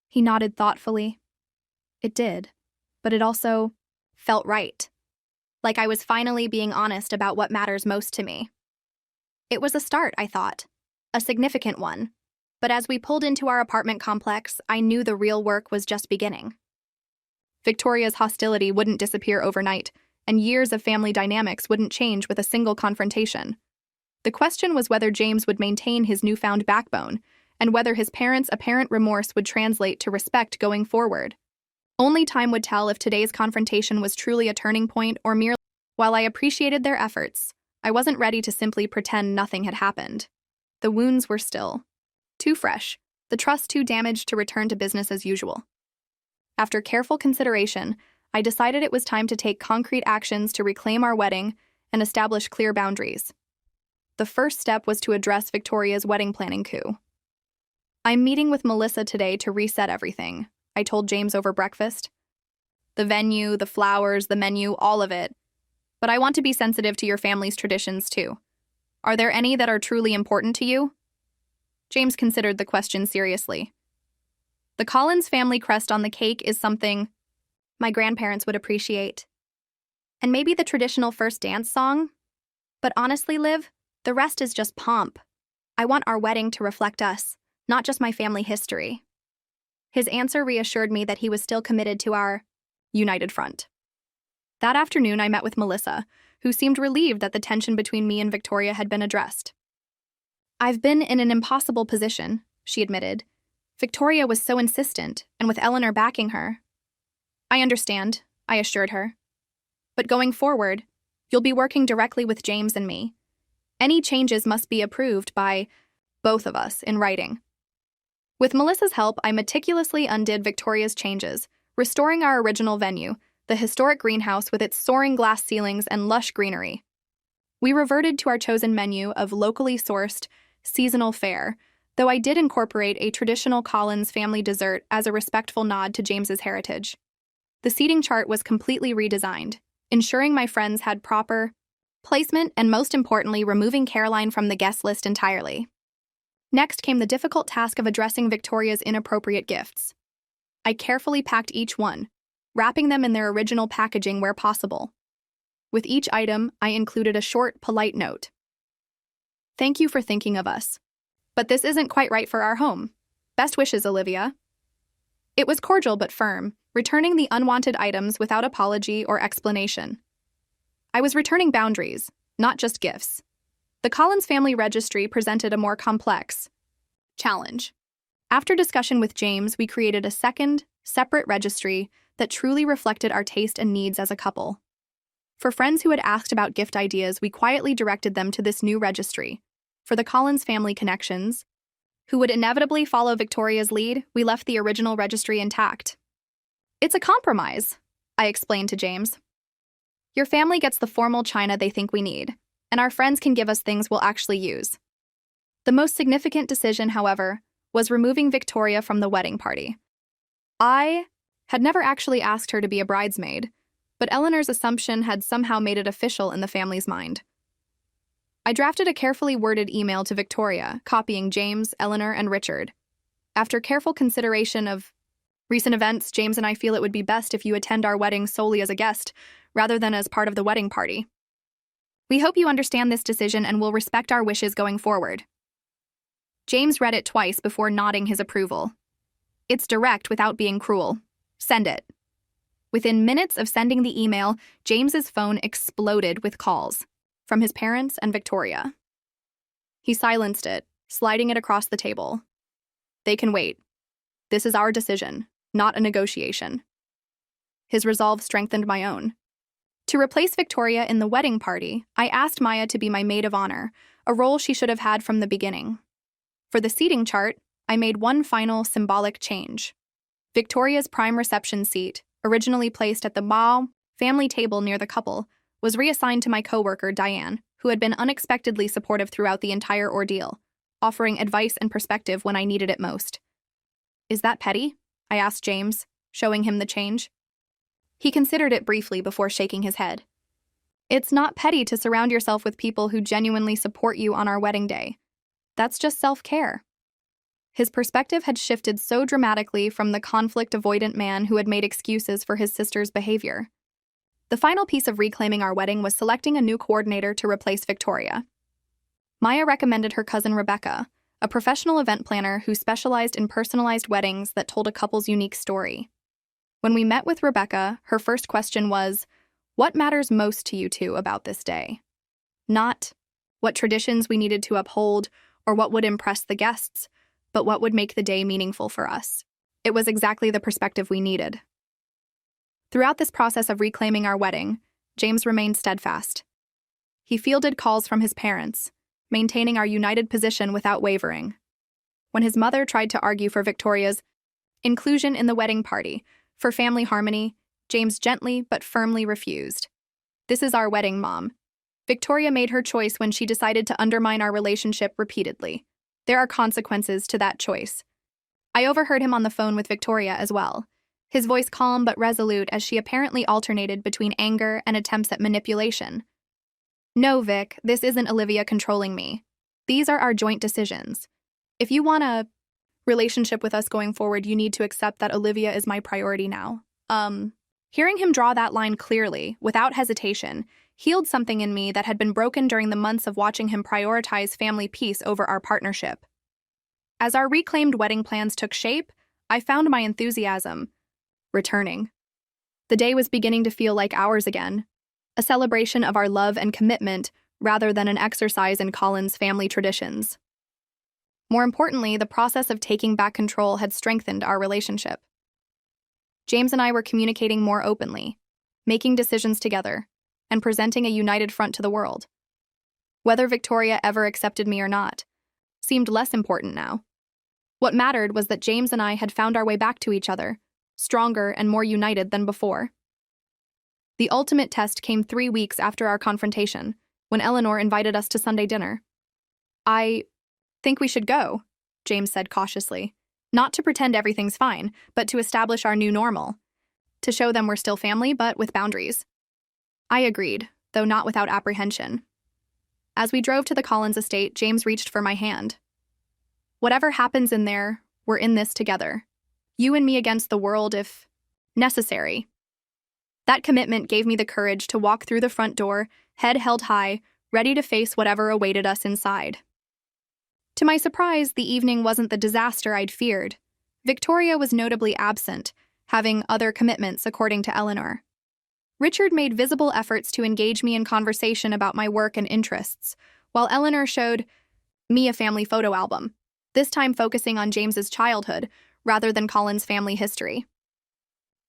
He nodded thoughtfully. It did, but it also felt right. Like I was finally being honest about what matters most to me. It was a start, I thought. A significant one. But as we pulled into our apartment complex, I knew the real work was just beginning. Victoria's hostility wouldn't disappear overnight, and years of family dynamics wouldn't change with a single confrontation. The question was whether James would maintain his newfound backbone, and whether his parents' apparent remorse would translate to respect going forward. Only time would tell if today's confrontation was truly a turning point or merely. While I appreciated their efforts, I wasn't ready to simply pretend nothing had happened. The wounds were still too fresh, the trust too damaged to return to business as usual. After careful consideration, I decided it was time to take concrete actions to reclaim our wedding and establish clear boundaries. The first step was to address Victoria's wedding planning coup. I'm meeting with Melissa today to reset everything, I told James over breakfast. The venue, the flowers, the menu, all of it. But I want to be sensitive to your family's traditions too. Are there any that are truly important to you? James considered the question seriously. The Collins family crest on the cake is something my grandparents would appreciate. And maybe the traditional first dance song? But honestly, Liv, the rest is just pomp. I want our wedding to reflect us, not just my family history. His answer reassured me that he was still committed to our united front. That afternoon, I met with Melissa, who seemed relieved that the tension between me and Victoria had been addressed. I've been in an impossible position, she admitted. Victoria was so insistent, and with Eleanor backing her. I understand, I assured her. But going forward, you'll be working directly with James and me. Any changes must be approved by both of us in writing. With Melissa's help, I meticulously undid Victoria's changes, restoring our original venue, the historic greenhouse with its soaring glass ceilings and lush greenery. We reverted to our chosen menu of locally sourced, seasonal fare, though I did incorporate a traditional Collins family dessert as a respectful nod to James's heritage. The seating chart was completely redesigned, ensuring my friends had proper placement and, most importantly, removing Caroline from the guest list entirely. Next came the difficult task of addressing Victoria's inappropriate gifts. I carefully packed each one, wrapping them in their original packaging where possible. With each item, I included a short, polite note. Thank you for thinking of us. But this isn't quite right for our home. Best wishes, Olivia. It was cordial but firm, returning the unwanted items without apology or explanation. I was returning boundaries, not just gifts. The Collins family registry presented a more complex challenge. After discussion with James, we created a second, separate registry that truly reflected our taste and needs as a couple. For friends who had asked about gift ideas, we quietly directed them to this new registry. For the Collins family connections, who would inevitably follow Victoria's lead, we left the original registry intact. It's a compromise, I explained to James. Your family gets the formal china they think we need, and our friends can give us things we'll actually use. The most significant decision, however, was removing Victoria from the wedding party. I had never actually asked her to be a bridesmaid, but Eleanor's assumption had somehow made it official in the family's mind. I drafted a carefully worded email to Victoria, copying James, Eleanor, and Richard. After careful consideration of recent events, James and I feel it would be best if you attend our wedding solely as a guest, rather than as part of the wedding party. We hope you understand this decision and will respect our wishes going forward. James read it twice before nodding his approval. It's direct without being cruel. Send it. Within minutes of sending the email, James's phone exploded with calls from his parents and Victoria. He silenced it, sliding it across the table. They can wait. This is our decision, not a negotiation. His resolve strengthened my own. To replace Victoria in the wedding party, I asked Maya to be my maid of honor, a role she should have had from the beginning. For the seating chart, I made one final symbolic change. Victoria's prime reception seat, originally placed at the family table near the couple, was reassigned to my coworker, Diane, who had been unexpectedly supportive throughout the entire ordeal, offering advice and perspective when I needed it most. Is that petty? I asked James, showing him the change. He considered it briefly before shaking his head. It's not petty to surround yourself with people who genuinely support you on our wedding day. That's just self-care. His perspective had shifted so dramatically from the conflict-avoidant man who had made excuses for his sister's behavior. The final piece of reclaiming our wedding was selecting a new coordinator to replace Victoria. Maya recommended her cousin Rebecca, a professional event planner who specialized in personalized weddings that told a couple's unique story. When we met with Rebecca, her first question was, what matters most to you two about this day? Not what traditions we needed to uphold or what would impress the guests, but what would make the day meaningful for us. It was exactly the perspective we needed. Throughout this process of reclaiming our wedding, James remained steadfast. He fielded calls from his parents, maintaining our united position without wavering. When his mother tried to argue for Victoria's inclusion in the wedding party, for family harmony, James gently but firmly refused. This is our wedding, Mom. Victoria made her choice when she decided to undermine our relationship repeatedly. There are consequences to that choice. I overheard him on the phone with Victoria as well, his voice calm but resolute as she apparently alternated between anger and attempts at manipulation. No, Vic, this isn't Olivia controlling me. These are our joint decisions. If you want a relationship with us going forward, you need to accept that Olivia is my priority now. Hearing him draw that line clearly, without hesitation, healed something in me that had been broken during the months of watching him prioritize family peace over our partnership. As our reclaimed wedding plans took shape, I found my enthusiasm returning. The day was beginning to feel like ours again, a celebration of our love and commitment rather than an exercise in Colin's family traditions. More importantly, the process of taking back control had strengthened our relationship. James and I were communicating more openly, making decisions together, and presenting a united front to the world. Whether Victoria ever accepted me or not seemed less important now. What mattered was that James and I had found our way back to each other, stronger and more united than before. The ultimate test came 3 weeks after our confrontation, when Eleanor invited us to Sunday dinner. I think we should go, James said cautiously. Not to pretend everything's fine, but to establish our new normal. To show them we're still family, but with boundaries. I agreed, though not without apprehension. As we drove to the Collins estate, James reached for my hand. Whatever happens in there, we're in this together. You and me against the world if necessary. That commitment gave me the courage to walk through the front door, head held high, ready to face whatever awaited us inside. To my surprise, the evening wasn't the disaster I'd feared. Victoria was notably absent, having other commitments, according to Eleanor. Richard made visible efforts to engage me in conversation about my work and interests, while Eleanor showed me a family photo album, this time focusing on James's childhood rather than Colin's family history.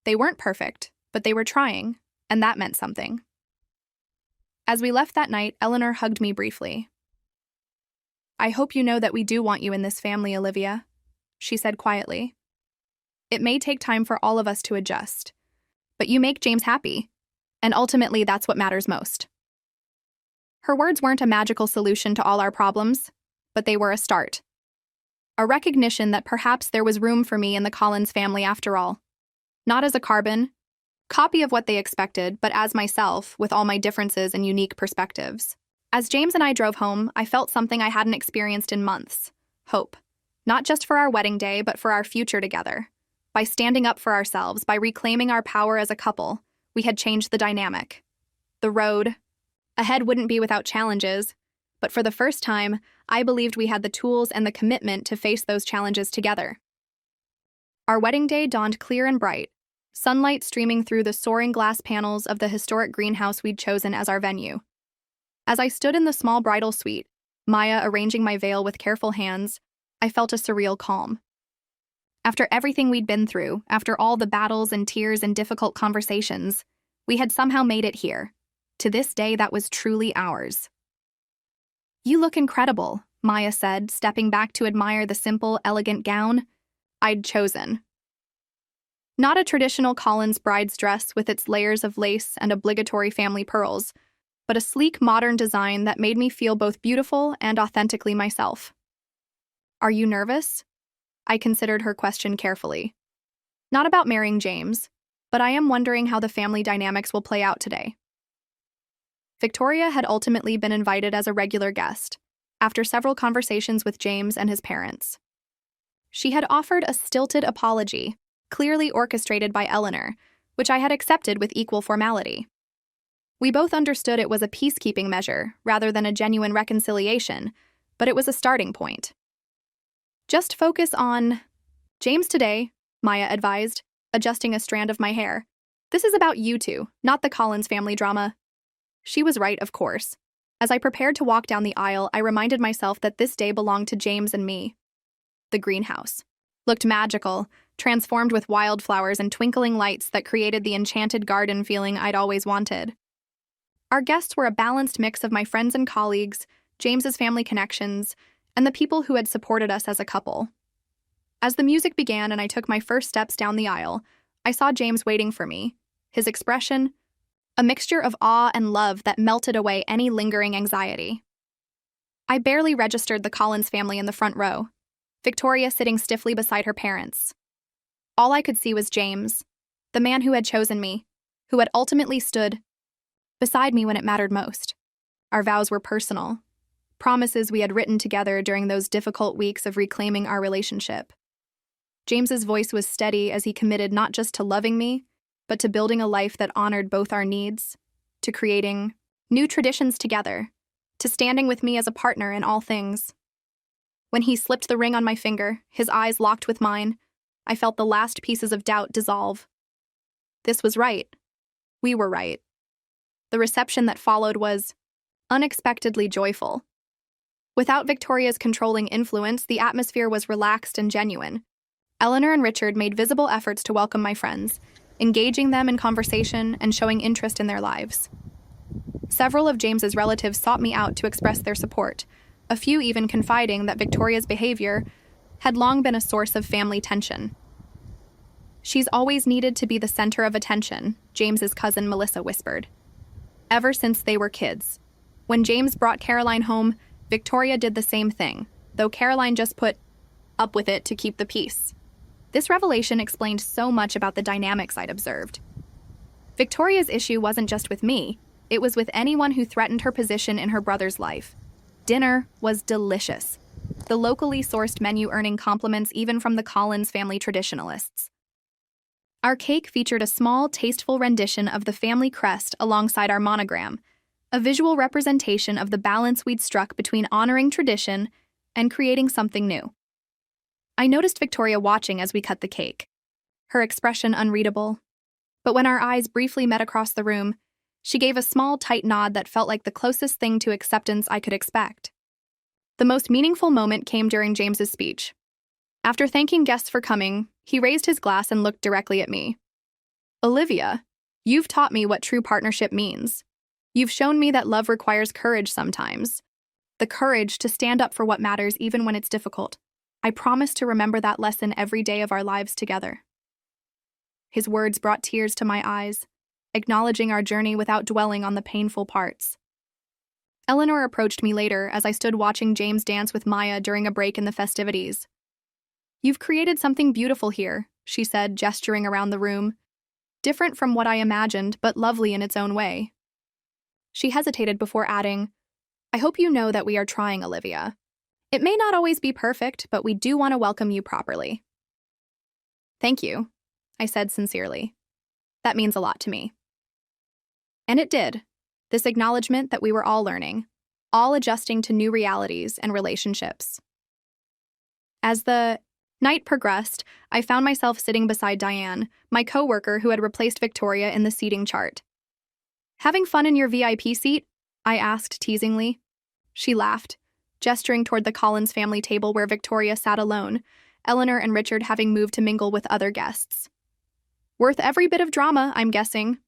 They weren't perfect, but they were trying, and that meant something. As we left that night, Eleanor hugged me briefly. I hope you know that we do want you in this family, Olivia, she said quietly. It may take time for all of us to adjust, but you make James happy, and ultimately that's what matters most. Her words weren't a magical solution to all our problems, but they were a start. A recognition that perhaps there was room for me in the Collins family after all. Not as a carbon copy of what they expected, but as myself, with all my differences and unique perspectives. As James and I drove home, I felt something I hadn't experienced in months. Hope. Not just for our wedding day, but for our future together. By standing up for ourselves, by reclaiming our power as a couple, we had changed the dynamic. The road ahead wouldn't be without challenges, but for the first time, I believed we had the tools and the commitment to face those challenges together. Our wedding day dawned clear and bright, sunlight streaming through the soaring glass panels of the historic greenhouse we'd chosen as our venue. As I stood in the small bridal suite, Maya arranging my veil with careful hands, I felt a surreal calm. After everything we'd been through, after all the battles and tears and difficult conversations, we had somehow made it here. To this day, that was truly ours. You look incredible, Maya said, stepping back to admire the simple, elegant gown I'd chosen. Not a traditional Collins bride's dress with its layers of lace and obligatory family pearls, but a sleek, modern design that made me feel both beautiful and authentically myself. Are you nervous? I considered her question carefully. Not about marrying James, but I am wondering how the family dynamics will play out today. Victoria had ultimately been invited as a regular guest, after several conversations with James and his parents. She had offered a stilted apology, clearly orchestrated by Eleanor, which I had accepted with equal formality. We both understood it was a peacekeeping measure rather than a genuine reconciliation, but it was a starting point. Just focus on James today, Maya advised, adjusting a strand of my hair. This is about you two, not the Collins family drama. She was right, of course. As I prepared to walk down the aisle, I reminded myself that this day belonged to James and me. The greenhouse looked magical, transformed with wildflowers and twinkling lights that created the enchanted garden feeling I'd always wanted. Our guests were a balanced mix of my friends and colleagues, James's family connections, and the people who had supported us as a couple. As the music began and I took my first steps down the aisle, I saw James waiting for me, his expression a mixture of awe and love that melted away any lingering anxiety. I barely registered the Collins family in the front row. Victoria sitting stiffly beside her parents. All I could see was James, the man who had chosen me, who had ultimately stood beside me when it mattered most. Our vows were personal, promises we had written together during those difficult weeks of reclaiming our relationship. James's voice was steady as he committed not just to loving me, but to building a life that honored both our needs, to creating new traditions together, to standing with me as a partner in all things. When he slipped the ring on my finger, his eyes locked with mine, I felt the last pieces of doubt dissolve. This was right. We were right. The reception that followed was unexpectedly joyful. Without Victoria's controlling influence, the atmosphere was relaxed and genuine. Eleanor and Richard made visible efforts to welcome my friends, engaging them in conversation and showing interest in their lives. Several of James's relatives sought me out to express their support, a few even confiding that Victoria's behavior had long been a source of family tension. "She's always needed to be the center of attention," James's cousin Melissa whispered. Ever since they were kids. When James brought Caroline home, Victoria did the same thing, though Caroline just put up with it to keep the peace. This revelation explained so much about the dynamics I'd observed. Victoria's issue wasn't just with me, it was with anyone who threatened her position in her brother's life. Dinner was delicious, the locally sourced menu earning compliments even from the Collins family traditionalists. Our cake featured a small, tasteful rendition of the family crest alongside our monogram, a visual representation of the balance we'd struck between honoring tradition and creating something new. I noticed Victoria watching as we cut the cake, her expression unreadable. But when our eyes briefly met across the room, she gave a small, tight nod that felt like the closest thing to acceptance I could expect. The most meaningful moment came during James's speech. After thanking guests for coming, he raised his glass and looked directly at me. "Olivia, you've taught me what true partnership means. You've shown me that love requires courage sometimes. The courage to stand up for what matters even when it's difficult. I promise to remember that lesson every day of our lives together." His words brought tears to my eyes, acknowledging our journey without dwelling on the painful parts. Eleanor approached me later as I stood watching James dance with Maya during a break in the festivities. "You've created something beautiful here," she said, gesturing around the room. "Different from what I imagined, but lovely in its own way." She hesitated before adding, "I hope you know that we are trying, Olivia. It may not always be perfect, but we do want to welcome you properly." "Thank you," I said sincerely. "That means a lot to me." And it did. This acknowledgement that we were all learning, all adjusting to new realities and relationships. As the night progressed, I found myself sitting beside Diane, my coworker who had replaced Victoria in the seating chart. "Having fun in your VIP seat?" I asked teasingly. She laughed, gesturing toward the Collins family table where Victoria sat alone, Eleanor and Richard having moved to mingle with other guests. "Worth every bit of drama, I'm guessing."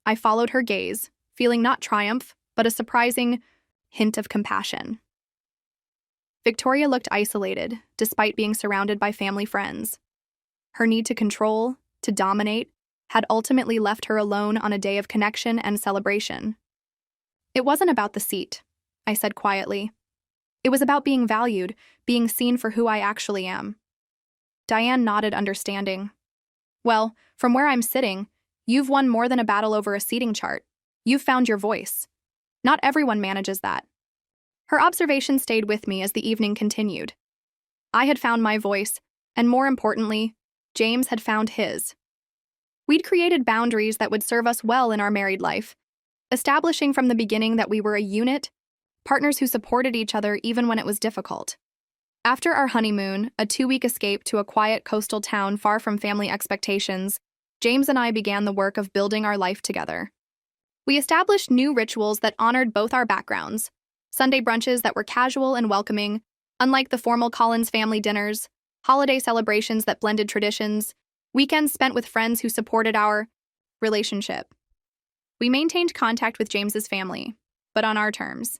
I followed her gaze, feeling not triumph, but a surprising hint of compassion. Victoria looked isolated, despite being surrounded by family friends. Her need to control, to dominate, had ultimately left her alone on a day of connection and celebration. "It wasn't about the seat," I said quietly. "It was about being valued, being seen for who I actually am." Diane nodded understanding. "Well, from where I'm sitting, you've won more than a battle over a seating chart. You've found your voice. Not everyone manages that." Her observation stayed with me as the evening continued. I had found my voice, and more importantly, James had found his. We'd created boundaries that would serve us well in our married life, establishing from the beginning that we were a unit, partners who supported each other even when it was difficult. After our honeymoon, a 2-week escape to a quiet coastal town far from family expectations, James and I began the work of building our life together. We established new rituals that honored both our backgrounds, Sunday brunches that were casual and welcoming, unlike the formal Collins family dinners, holiday celebrations that blended traditions, weekends spent with friends who supported our relationship. We maintained contact with James's family, but on our terms.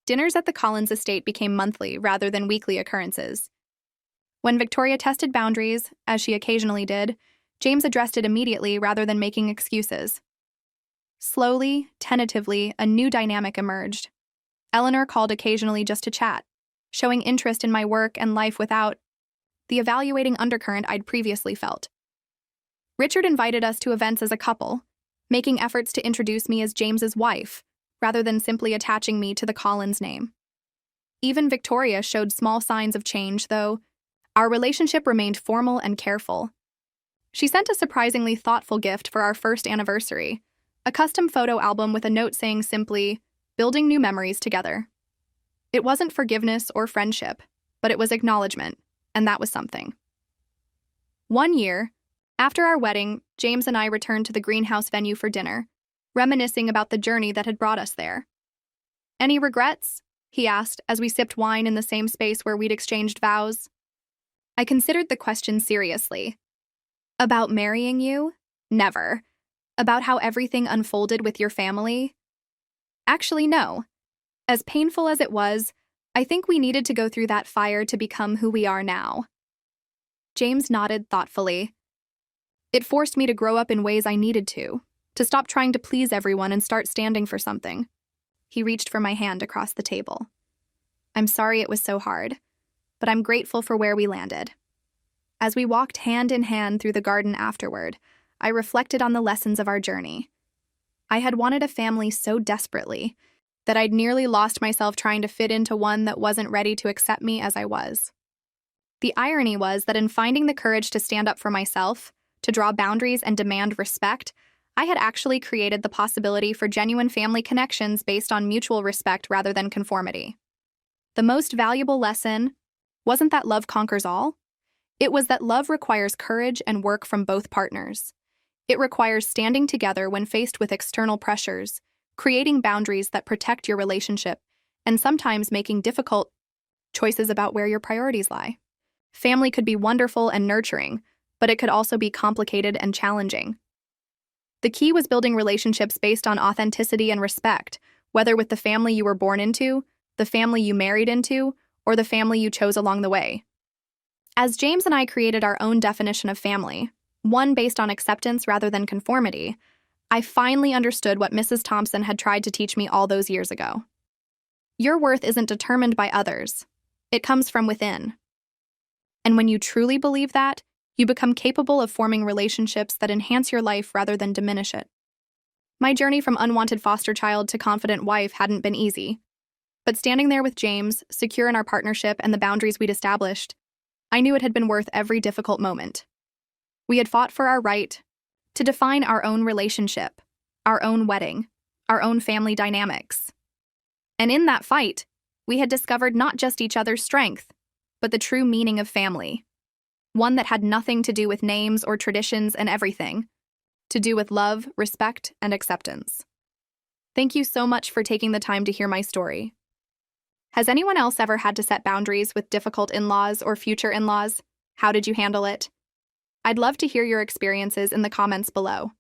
Dinners at the Collins estate became monthly rather than weekly occurrences. When Victoria tested boundaries, as she occasionally did, James addressed it immediately rather than making excuses. Slowly, tentatively, a new dynamic emerged. Eleanor called occasionally just to chat, showing interest in my work and life without the evaluating undercurrent I'd previously felt. Richard invited us to events as a couple, making efforts to introduce me as James's wife, rather than simply attaching me to the Collins name. Even Victoria showed small signs of change, though. Our relationship remained formal and careful. She sent a surprisingly thoughtful gift for our first anniversary, a custom photo album with a note saying simply, "Building new memories together." It wasn't forgiveness or friendship, but it was acknowledgement, and that was something. 1 year, after our wedding, James and I returned to the greenhouse venue for dinner, reminiscing about the journey that had brought us there. "Any regrets?" he asked as we sipped wine in the same space where we'd exchanged vows. I considered the question seriously. About marrying you? Never. About how everything unfolded with your family? Actually, no. As painful as it was, I think we needed to go through that fire to become who we are now. James nodded thoughtfully. It forced me to grow up in ways I needed to stop trying to please everyone and start standing for something. He reached for my hand across the table. "I'm sorry it was so hard, but I'm grateful for where we landed." As we walked hand in hand through the garden afterward, I reflected on the lessons of our journey. I had wanted a family so desperately that I'd nearly lost myself trying to fit into one that wasn't ready to accept me as I was. The irony was that in finding the courage to stand up for myself, to draw boundaries and demand respect, I had actually created the possibility for genuine family connections based on mutual respect rather than conformity. The most valuable lesson wasn't that love conquers all. It was that love requires courage and work from both partners. It requires standing together when faced with external pressures, creating boundaries that protect your relationship, and sometimes making difficult choices about where your priorities lie. Family could be wonderful and nurturing, but it could also be complicated and challenging. The key was building relationships based on authenticity and respect, whether with the family you were born into, the family you married into, or the family you chose along the way. As James and I created our own definition of family, one based on acceptance rather than conformity, I finally understood what Mrs. Thompson had tried to teach me all those years ago. Your worth isn't determined by others. It comes from within. And when you truly believe that, you become capable of forming relationships that enhance your life rather than diminish it. My journey from unwanted foster child to confident wife hadn't been easy, but standing there with James, secure in our partnership and the boundaries we'd established, I knew it had been worth every difficult moment. We had fought for our right to define our own relationship, our own wedding, our own family dynamics. And in that fight, we had discovered not just each other's strength, but the true meaning of family. One that had nothing to do with names or traditions and everything to do with love, respect, and acceptance. Thank you so much for taking the time to hear my story. Has anyone else ever had to set boundaries with difficult in-laws or future in-laws? How did you handle it? I'd love to hear your experiences in the comments below.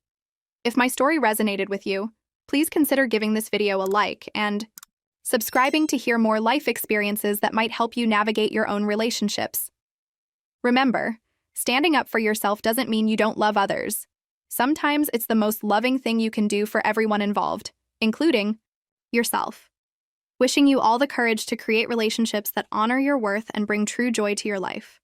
If my story resonated with you, please consider giving this video a like and subscribing to hear more life experiences that might help you navigate your own relationships. Remember, standing up for yourself doesn't mean you don't love others. Sometimes it's the most loving thing you can do for everyone involved, including yourself. Wishing you all the courage to create relationships that honor your worth and bring true joy to your life.